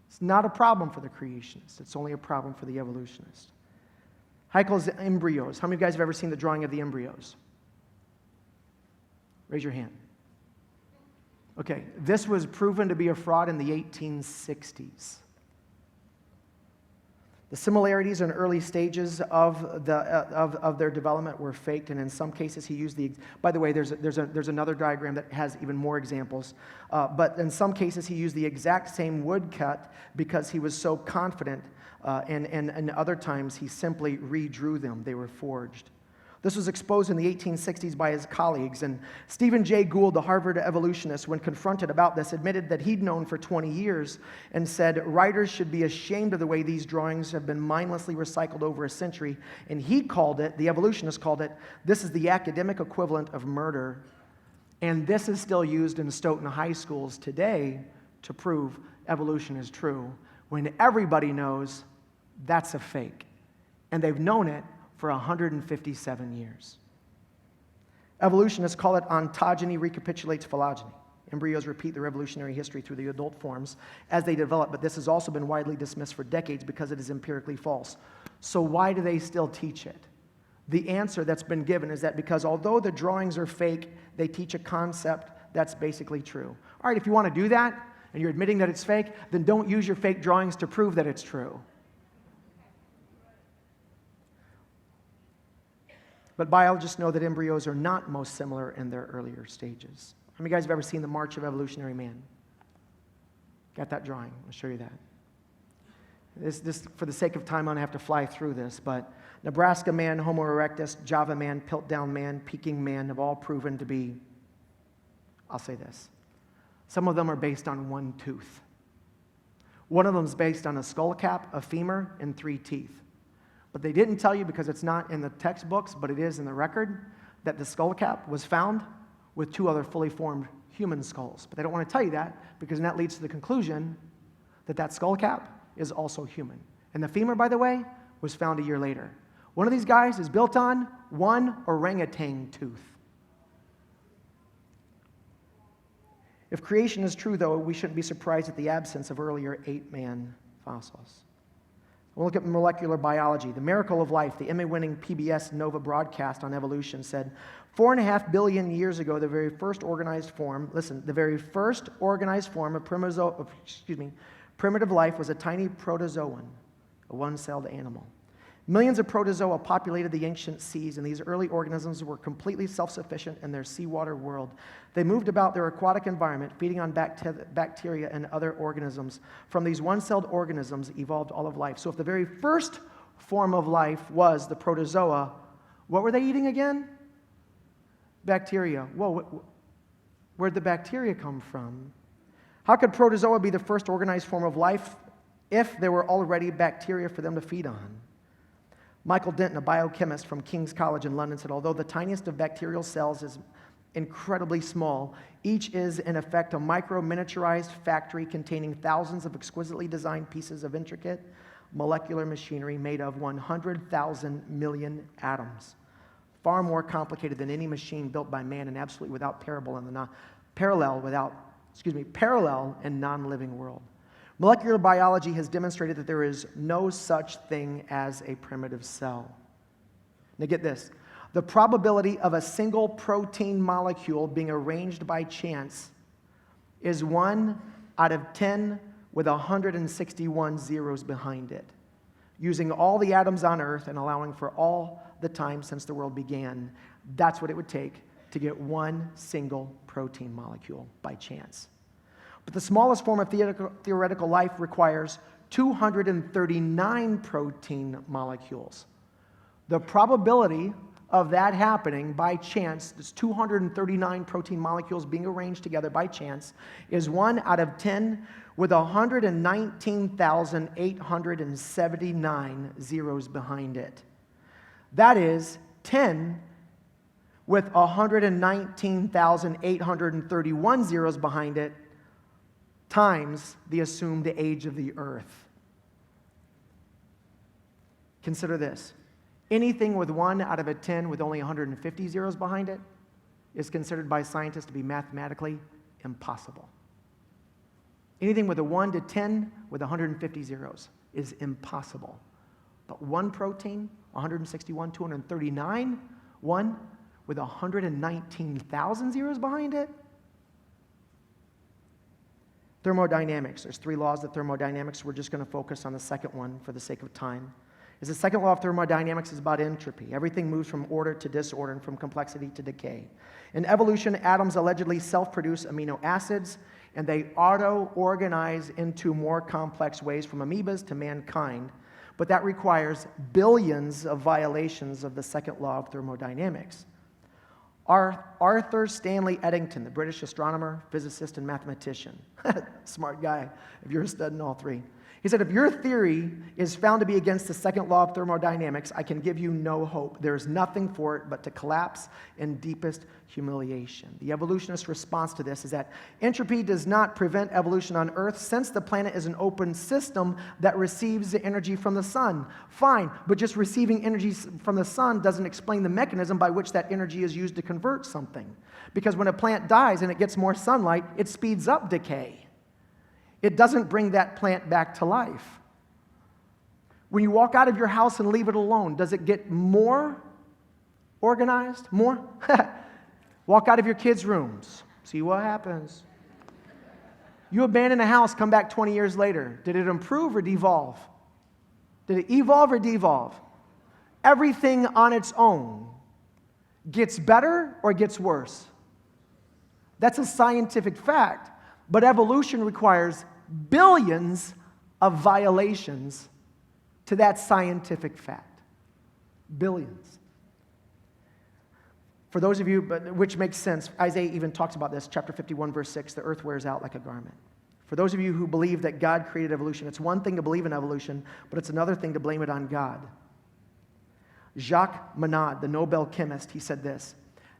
S1: It's not a problem for the creationists. It's only a problem for the evolutionists. Haeckel's embryos. How many of you guys have ever seen the drawing of the embryos? Raise your hand. Okay, this was proven to be a fraud in the 1860s. The similarities in early stages of their development were faked, and in some cases he used the. By the way, there's another diagram that has even more examples. But in some cases he used the exact same woodcut because he was so confident, and other times he simply redrew them. They were forged. This was exposed in the 1860s by his colleagues, and Stephen Jay Gould, the Harvard evolutionist, when confronted about this, admitted that he'd known for 20 years and said writers should be ashamed of the way these drawings have been mindlessly recycled over a century, and he called it, the evolutionist called it, this is the academic equivalent of murder, and this is still used in Stoughton high schools today to prove evolution is true, when everybody knows that's a fake, and they've known it for 157 years. Evolutionists call it ontogeny recapitulates phylogeny. Embryos repeat their evolutionary history through the adult forms as they develop, but this has also been widely dismissed for decades because it is empirically false. So why do they still teach it? The answer that's been given is that because although the drawings are fake, they teach a concept that's basically true. All right, if you want to do that, and you're admitting that it's fake, then don't use your fake drawings to prove that it's true. But biologists know that embryos are not most similar in their earlier stages. How many of you guys have ever seen The March of Evolutionary Man? Got that drawing? I'll show you that. This, for the sake of time, I'm going to have to fly through this, but Nebraska man, Homo erectus, Java man, Piltdown man, Peking man have all proven to be, I'll say this, some of them are based on one tooth. One of them is based on a skull cap, a femur, and 3 teeth. But they didn't tell you, because it's not in the textbooks, but it is in the record, that the skull cap was found with 2 other fully formed human skulls. But they don't want to tell you that, because then that leads to the conclusion that that skull cap is also human. And the femur, by the way, was found a year later. One of these guys is built on one orangutan tooth. If creation is true, though, we shouldn't be surprised at the absence of earlier ape-man fossils. We'll look at molecular biology. The Miracle of Life, the Emmy-winning PBS Nova broadcast on evolution, said 4.5 billion years ago, the very first organized form of primitive life was a tiny protozoan, a one-celled animal. Millions of protozoa populated the ancient seas, and these early organisms were completely self-sufficient in their seawater world. They moved about their aquatic environment, feeding on bacteria and other organisms. From these one-celled organisms evolved all of life. So if the very first form of life was the protozoa, what were they eating again? Bacteria. Whoa, where'd the bacteria come from? How could protozoa be the first organized form of life if there were already bacteria for them to feed on? Michael Denton, a biochemist from King's College in London, said, although the tiniest of bacterial cells is incredibly small, each is, in effect, a micro-miniaturized factory containing thousands of exquisitely designed pieces of intricate molecular machinery made of 100,000 million atoms. Far more complicated than any machine built by man and absolutely without parallel in non-living world. Molecular biology has demonstrated that there is no such thing as a primitive cell. Now get this. The probability of a single protein molecule being arranged by chance is 1 out of 10 with 161 zeros behind it. Using all the atoms on Earth and allowing for all the time since the world began, that's what it would take to get one single protein molecule by chance. But the smallest form of theoretical life requires 239 protein molecules. The probability of that happening by chance, this 239 protein molecules being arranged together by chance, is 1 out of 10 with 119,879 zeros behind it. That is 10 with 119,831 zeros behind it, times the assumed age of the earth. Consider this. Anything with 1 out of 10 with only 150 zeros behind it is considered by scientists to be mathematically impossible. Anything with a 1 to 10 with 150 zeros is impossible. But one protein, 161, 239, one with 119,000 zeros behind it. Thermodynamics. There's 3 laws of thermodynamics. We're just going to focus on the second one for the sake of time. The second law of thermodynamics is about entropy. Everything moves from order to disorder and from complexity to decay. In evolution, atoms allegedly self-produce amino acids, and they auto-organize into more complex ways from amoebas to mankind. But that requires billions of violations of the second law of thermodynamics. Arthur Stanley Eddington, the British astronomer, physicist, and mathematician, smart guy if you're studying all 3. He said, if your theory is found to be against the second law of thermodynamics, I can give you no hope. There is nothing for it but to collapse in deepest humiliation. The evolutionist response to this is that entropy does not prevent evolution on Earth since the planet is an open system that receives the energy from the sun. Fine, but just receiving energy from the sun doesn't explain the mechanism by which that energy is used to convert something. Because when a plant dies and it gets more sunlight, it speeds up decay. It doesn't bring that plant back to life. When you walk out of your house and leave it alone, does it get more organized? More? Walk out of your kids' rooms. See what happens. You abandon a house, come back 20 years later. Did it improve or devolve? Did it evolve or devolve? Everything on its own gets better or gets worse. That's a scientific fact. But evolution requires billions of violations to that scientific fact. Billions. For those of you, which makes sense, Isaiah even talks about this, chapter 51, verse 6, the earth wears out like a garment. For those of you who believe that God created evolution, it's one thing to believe in evolution, but it's another thing to blame it on God. Jacques Monod, the Nobel chemist, he said this: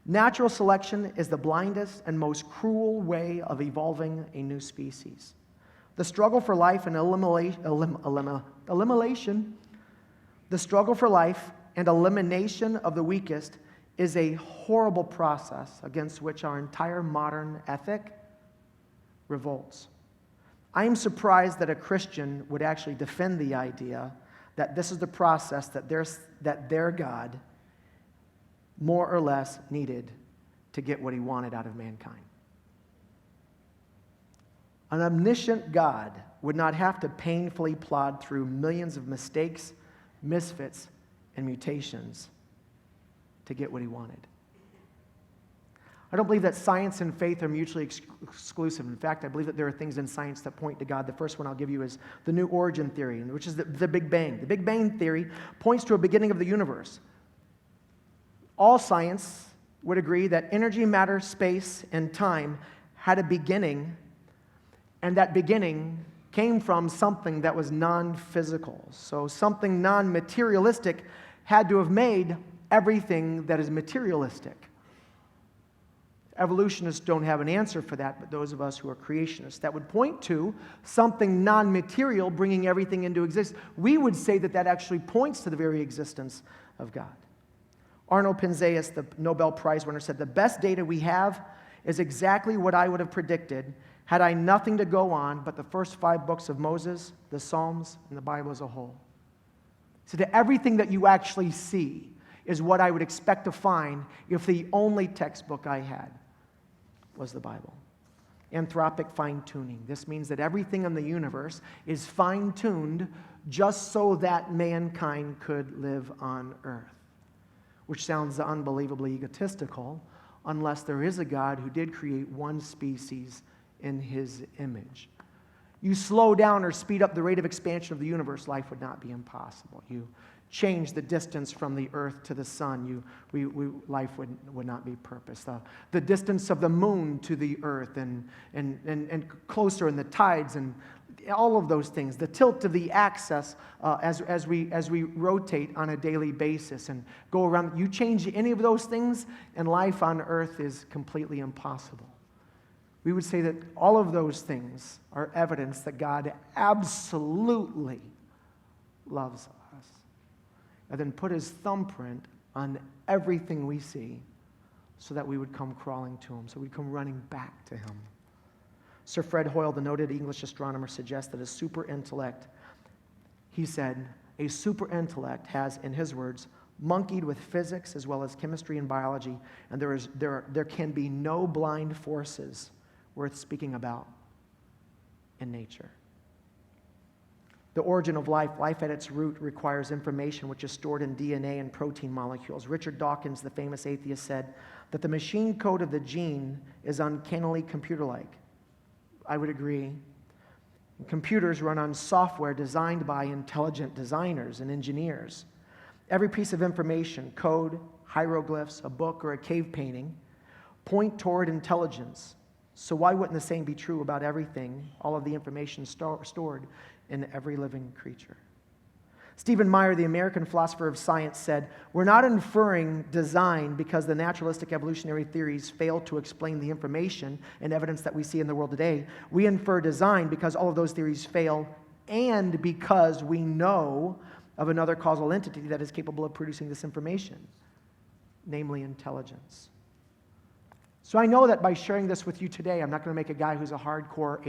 S1: natural selection is the blindest and most cruel way of evolving a new species. The struggle for life and the struggle for life and elimination of the weakest is a horrible process against which our entire modern ethic revolts. I am surprised that a Christian would actually defend the idea that this is the process that their God more or less needed to get what he wanted out of mankind. An omniscient God would not have to painfully plod through millions of mistakes, misfits, and mutations to get what he wanted. I don't believe that science and faith are mutually exclusive. In fact, I believe that there are things in science that point to God. The first one I'll give you is the New Origin Theory, which is the Big Bang. The Big Bang Theory points to a beginning of the universe. All science would agree that energy, matter, space, and time had a beginning, and that beginning came from something that was non-physical. So something non-materialistic had to have made everything that is materialistic. Evolutionists don't have an answer for that, but those of us who are creationists, that would point to something non-material bringing everything into existence. We would say that that actually points to the very existence of God. Arnold Penzias, the Nobel Prize winner, said, "The best data we have is exactly what I would have predicted had I nothing to go on but the first 5 books of Moses, the Psalms, and the Bible as a whole." So that everything that you actually see is what I would expect to find if the only textbook I had was the Bible. Anthropic fine-tuning. This means that everything in the universe is fine-tuned just so that mankind could live on earth, which sounds unbelievably egotistical unless there is a God who did create one species in his image. You slow down or speed up the rate of expansion of the universe, life would not be impossible. You change the distance from the earth to the sun, life would not be purpose. The distance of the moon to the earth and closer, and the tides and all of those things, the tilt of the axis as we rotate on a daily basis and go around. You change any of those things and life on earth is completely impossible. We would say that all of those things are evidence that God absolutely loves us, and then put his thumbprint on everything we see so that we would come crawling to him, so we'd come running back to him. Sir Fred Hoyle, the noted English astronomer, suggests that a super intellect, he said, a super intellect has, in his words, monkeyed with physics as well as chemistry and biology, and there can be no blind forces worth speaking about in nature. The origin of life, life at its root requires information which is stored in DNA and protein molecules. Richard Dawkins, the famous atheist, said that the machine code of the gene is uncannily computer-like. I would agree. Computers run on software designed by intelligent designers and engineers. Every piece of information, code, hieroglyphs, a book, or a cave painting, point toward intelligence. So why wouldn't the same be true about everything, all of the information stored in every living creature? Stephen Meyer, the American philosopher of science, said, "We're not inferring design because the naturalistic evolutionary theories fail to explain the information and evidence that we see in the world today. We infer design because all of those theories fail and because we know of another causal entity that is capable of producing this information, namely intelligence." So I know that by sharing this with you today, I'm not going to make a guy who's a hardcore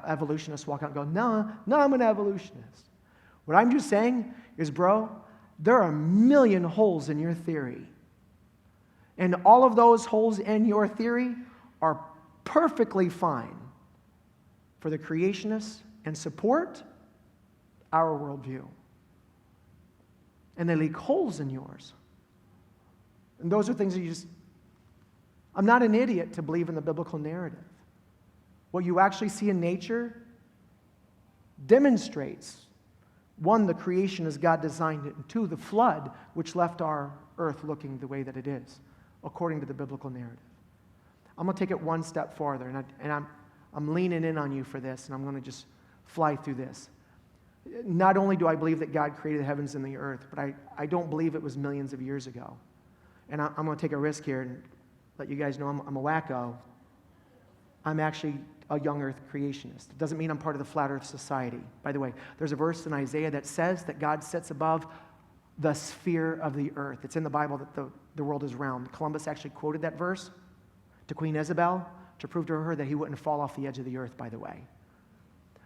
S1: evolutionist walk out and go, no, I'm an evolutionist. What I'm just saying is, bro, there are a million holes in your theory. And all of those holes in your theory are perfectly fine for the creationists and support our worldview. And they leak holes in yours. And those are things that you just... I'm not an idiot to believe in the biblical narrative. What you actually see in nature demonstrates, one, the creation as God designed it, and two, the flood, which left our earth looking the way that it is, according to the biblical narrative. I'm going to take it one step farther, and I'm leaning in on you for this, and I'm going to just fly through this. Not only do I believe that God created the heavens and the earth, but I don't believe it was millions of years ago. And I'm going to take a risk here and let you guys know I'm a wacko. I'm actually a young earth creationist. It doesn't mean I'm part of the flat earth society. By the way, there's a verse in Isaiah that says that God sits above the sphere of the earth. It's in the Bible that the world is round. Columbus actually quoted that verse to Queen Isabel to prove to her that he wouldn't fall off the edge of the earth, by the way.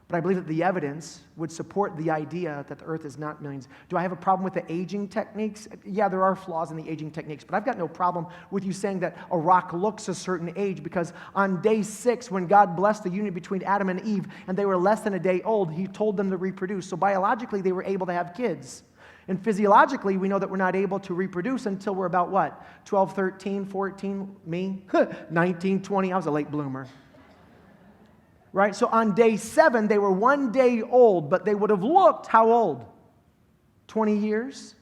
S1: But I believe that the evidence would support the idea that the earth is not millions. Do I have a problem with the aging techniques? Yeah, there are flaws in the aging techniques, but I've got no problem with you saying that a rock looks a certain age, because on day 6, when God blessed the union between Adam and Eve, and they were less than a day old, he told them to reproduce. So biologically, they were able to have kids. And physiologically, we know that we're not able to reproduce until we're about what? 12, 13, 14, me? 19, 20, I was a late bloomer. Right? So on day 7, they were 1 day old, but they would have looked how old? 20 years?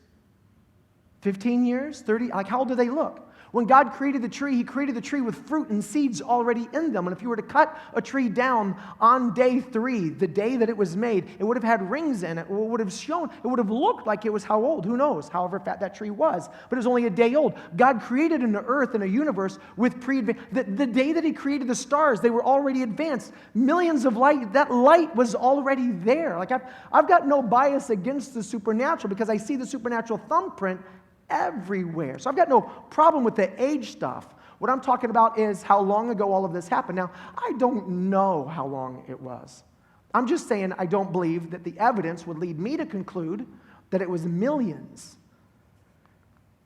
S1: 15 years? 30? Like, how old do they look? When God created the tree, he created the tree with fruit and seeds already in them. And if you were to cut a tree down on day 3, the day that it was made, it would have had rings in it. It would have looked like it was how old? Who knows? However fat that tree was. But it was only a day old. God created an earth and a universe with the day that he created the stars, they were already advanced. Millions of light, that light was already there. Like, I've got no bias against the supernatural, because I see the supernatural thumbprint everywhere. So I've got no problem with the age stuff. What I'm talking about is how long ago all of this happened. Now, I don't know how long it was. I'm just saying I don't believe that the evidence would lead me to conclude that it was millions.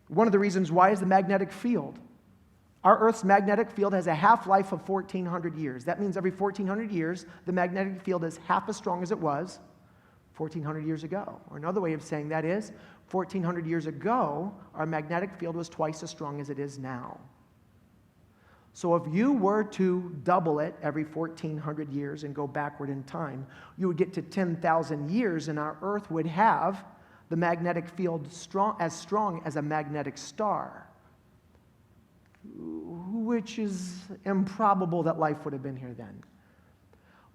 S1: One of the reasons why is the magnetic field. Our Earth's magnetic field has a half-life of 1,400 years. That means every 1,400 years, the magnetic field is half as strong as it was 1,400 years ago. Or another way of saying that is, 1,400 years ago, our magnetic field was twice as strong as it is now. So if you were to double it every 1,400 years and go backward in time, you would get to 10,000 years, and our Earth would have the magnetic field strong as a magnetic star, which is improbable that life would have been here then.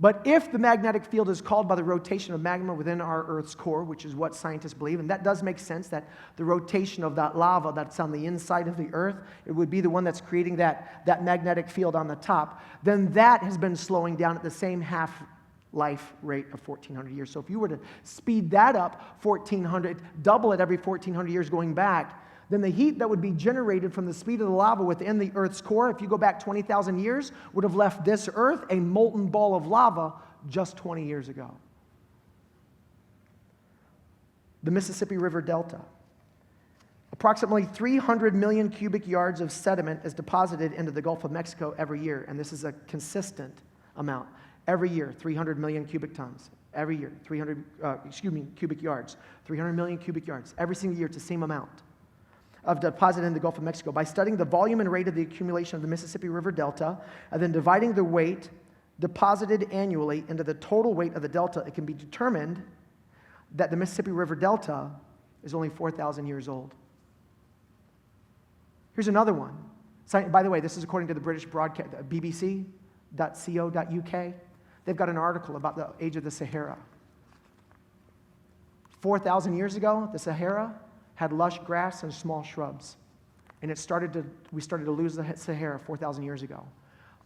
S1: But if the magnetic field is called by the rotation of magma within our Earth's core, which is what scientists believe, and that does make sense, that the rotation of that lava that's on the inside of the Earth, it would be the one that's creating that magnetic field on the top, then that has been slowing down at the same half-life rate of 1,400 years. So if you were to speed that up 1,400, double it every 1,400 years going back, then the heat that would be generated from the speed of the lava within the Earth's core, if you go back 20,000 years, would have left this Earth a molten ball of lava just 20 years ago. The Mississippi River Delta. Approximately 300 million cubic yards of sediment is deposited into the Gulf of Mexico every year, and this is a consistent amount. Every year, 300 million cubic tons. Every year, cubic yards. 300 million cubic yards. Every single year, it's the same amount of deposit in the Gulf of Mexico. By studying the volume and rate of the accumulation of the Mississippi River Delta, and then dividing the weight deposited annually into the total weight of the delta, it can be determined that the Mississippi River Delta is only 4,000 years old. Here's another one. By the way, this is according to the British broadcast, bbc.co.uk. They've got an article about the age of the Sahara. 4,000 years ago, the Sahara had lush grass and small shrubs. And we started to lose the Sahara 4,000 years ago.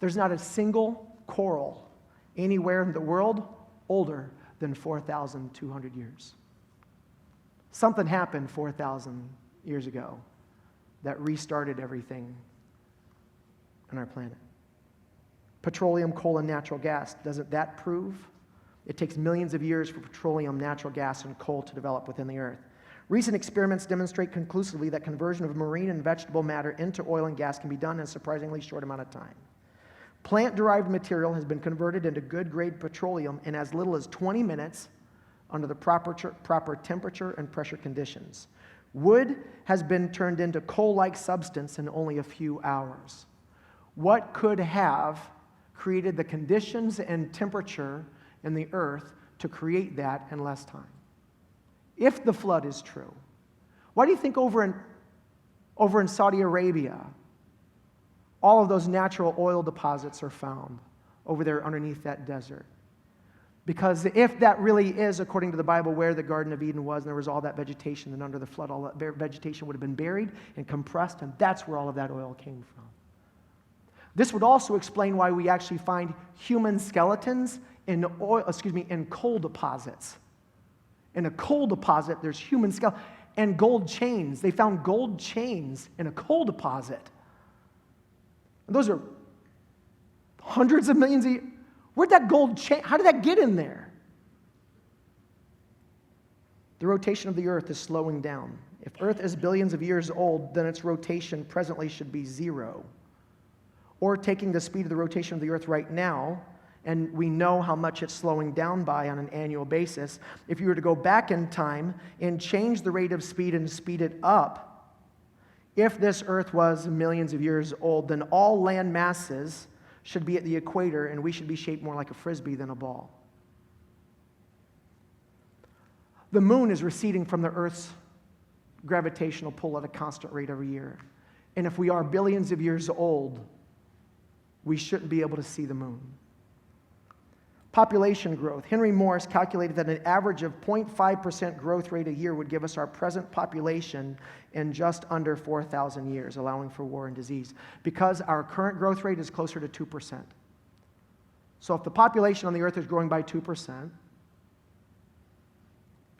S1: There's not a single coral anywhere in the world older than 4,200 years. Something happened 4,000 years ago that restarted everything on our planet. Petroleum, coal, and natural gas. Doesn't that prove? It takes millions of years for petroleum, natural gas, and coal to develop within the earth. Recent experiments demonstrate conclusively that conversion of marine and vegetable matter into oil and gas can be done in a surprisingly short amount of time. Plant-derived material has been converted into good-grade petroleum in as little as 20 minutes under the proper temperature and pressure conditions. Wood has been turned into coal-like substance in only a few hours. What could have created the conditions and temperature in the earth to create that in less time. If the flood is true, why do you think over in Saudi Arabia, all of those natural oil deposits are found over there underneath that desert? Because if that really is, according to the Bible, where the Garden of Eden was, and there was all that vegetation, then under the flood, all that vegetation would have been buried and compressed, and that's where all of that oil came from. This would also explain why we actually find human skeletons in coal deposits. In a coal deposit, there's human skeletons and gold chains. They found gold chains in a coal deposit. And those are hundreds of millions of years. Where'd that gold chain, how did that get in there? The rotation of the earth is slowing down. If Earth is billions of years old, then its rotation presently should be 0. Or taking the speed of the rotation of the earth right now, and we know how much it's slowing down by on an annual basis, if you were to go back in time and change the rate of speed and speed it up, if this earth was millions of years old, then all land masses should be at the equator, and we should be shaped more like a frisbee than a ball. The moon is receding from the Earth's gravitational pull at a constant rate every year. And if we are billions of years old, we shouldn't be able to see the moon. Population growth. Henry Morris calculated that an average of 0.5% growth rate a year would give us our present population in just under 4,000 years, allowing for war and disease, because our current growth rate is closer to 2%. So if the population on the earth is growing by 2%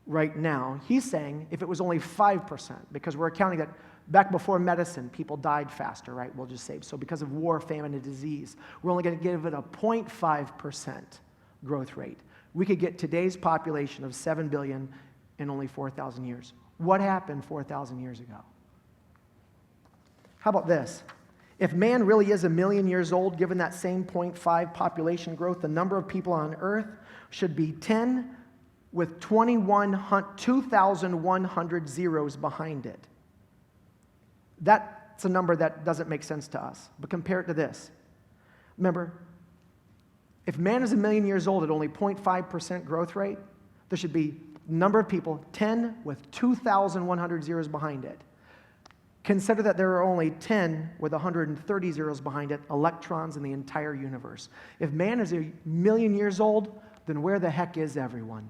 S1: right now, he's saying if it was only 5%, because we're accounting that back before medicine, people died faster, right? We'll just say. So because of war, famine, and disease, we're only going to give it a 0.5% growth rate. We could get today's population of 7 billion in only 4,000 years. What happened 4,000 years ago? How about this? If man really is 1 million years old, given that same 0.5 population growth, the number of people on earth should be 10 with 2,100 zeros behind it. That's a number that doesn't make sense to us. But compare it to this. Remember, if man is 1 million years old at only 0.5% growth rate, there should be number of people, 10 with 2,100 zeros behind it. Consider that there are only 10 with 130 zeros behind it, electrons in the entire universe. If man is 1 million years old, then where the heck is everyone?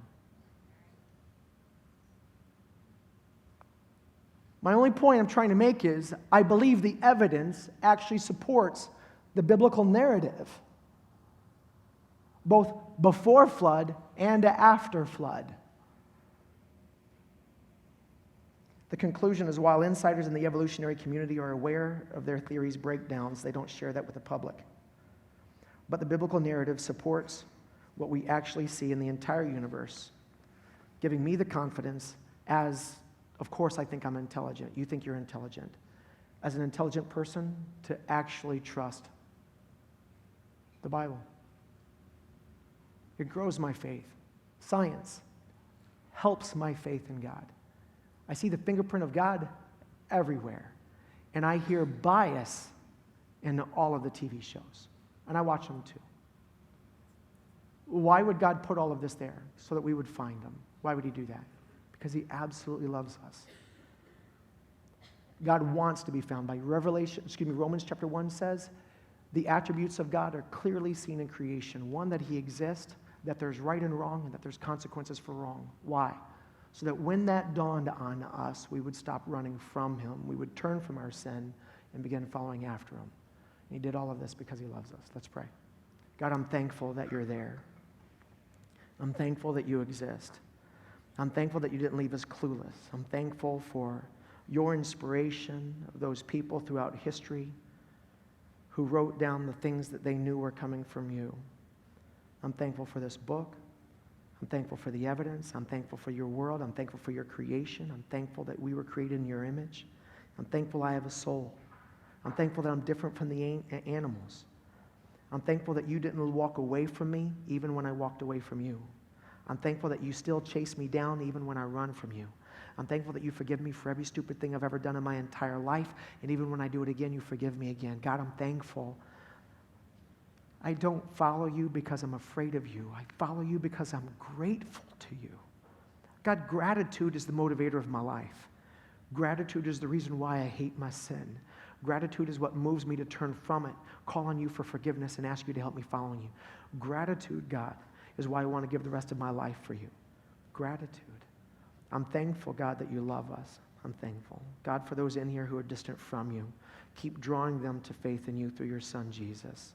S1: My only point I'm trying to make is I believe the evidence actually supports the biblical narrative, both before flood and after flood. The conclusion is while insiders in the evolutionary community are aware of their theories' breakdowns, they don't share that with the public. But the biblical narrative supports what we actually see in the entire universe, giving me the confidence as, of course, I think I'm intelligent. You think you're intelligent. As an intelligent person, to actually trust the Bible. It grows my faith. Science helps my faith in God. I see the fingerprint of God everywhere. And I hear bias in all of the TV shows. And I watch them too. Why would God put all of this there? So that we would find him. Why would he do that? Because he absolutely loves us. God wants to be found. By Romans chapter 1 says, the attributes of God are clearly seen in creation. One, that he exists, that there's right and wrong, and that there's consequences for wrong. Why? So that when that dawned on us, we would stop running from him. We would turn from our sin and begin following after him. And he did all of this because he loves us. Let's pray. God, I'm thankful that you're there. I'm thankful that you exist. I'm thankful that you didn't leave us clueless. I'm thankful for your inspiration of those people throughout history who wrote down the things that they knew were coming from you. I'm thankful for this book. I'm thankful for the evidence. I'm thankful for your world. I'm thankful for your creation. I'm thankful that we were created in your image. I'm thankful I have a soul. I'm thankful that I'm different from the animals. I'm thankful that you didn't walk away from me even when I walked away from you. I'm thankful that you still chase me down even when I run from you. I'm thankful that you forgive me for every stupid thing I've ever done in my entire life, and even when I do it again, you forgive me again. God, I'm thankful. I don't follow you because I'm afraid of you. I follow you because I'm grateful to you. God, gratitude is the motivator of my life. Gratitude is the reason why I hate my sin. Gratitude is what moves me to turn from it, call on you for forgiveness, and ask you to help me follow you. Gratitude, God, is why I want to give the rest of my life for you. Gratitude. I'm thankful, God, that you love us. I'm thankful. God, for those in here who are distant from you, keep drawing them to faith in you through your Son, Jesus.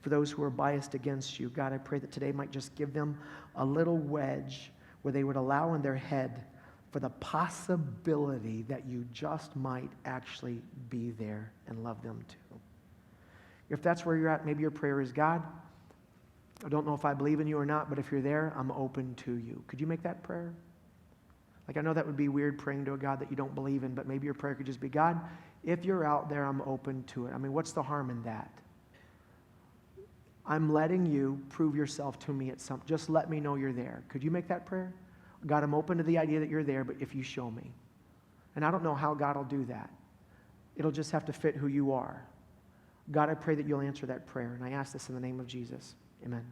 S1: For those who are biased against you, God, I pray that today might just give them a little wedge where they would allow in their head for the possibility that you just might actually be there and love them too. If that's where you're at, maybe your prayer is, God, I don't know if I believe in you or not, but if you're there, I'm open to you. Could you make that prayer? Like, I know that would be weird praying to a God that you don't believe in, but maybe your prayer could just be, God, if you're out there, I'm open to it. I mean, what's the harm in that? I'm letting you prove yourself to me at some, just let me know you're there. Could you make that prayer? God, I'm open to the idea that you're there, but if you show me. And I don't know how God will do that. It'll just have to fit who you are. God, I pray that you'll answer that prayer. And I ask this in the name of Jesus. Amen.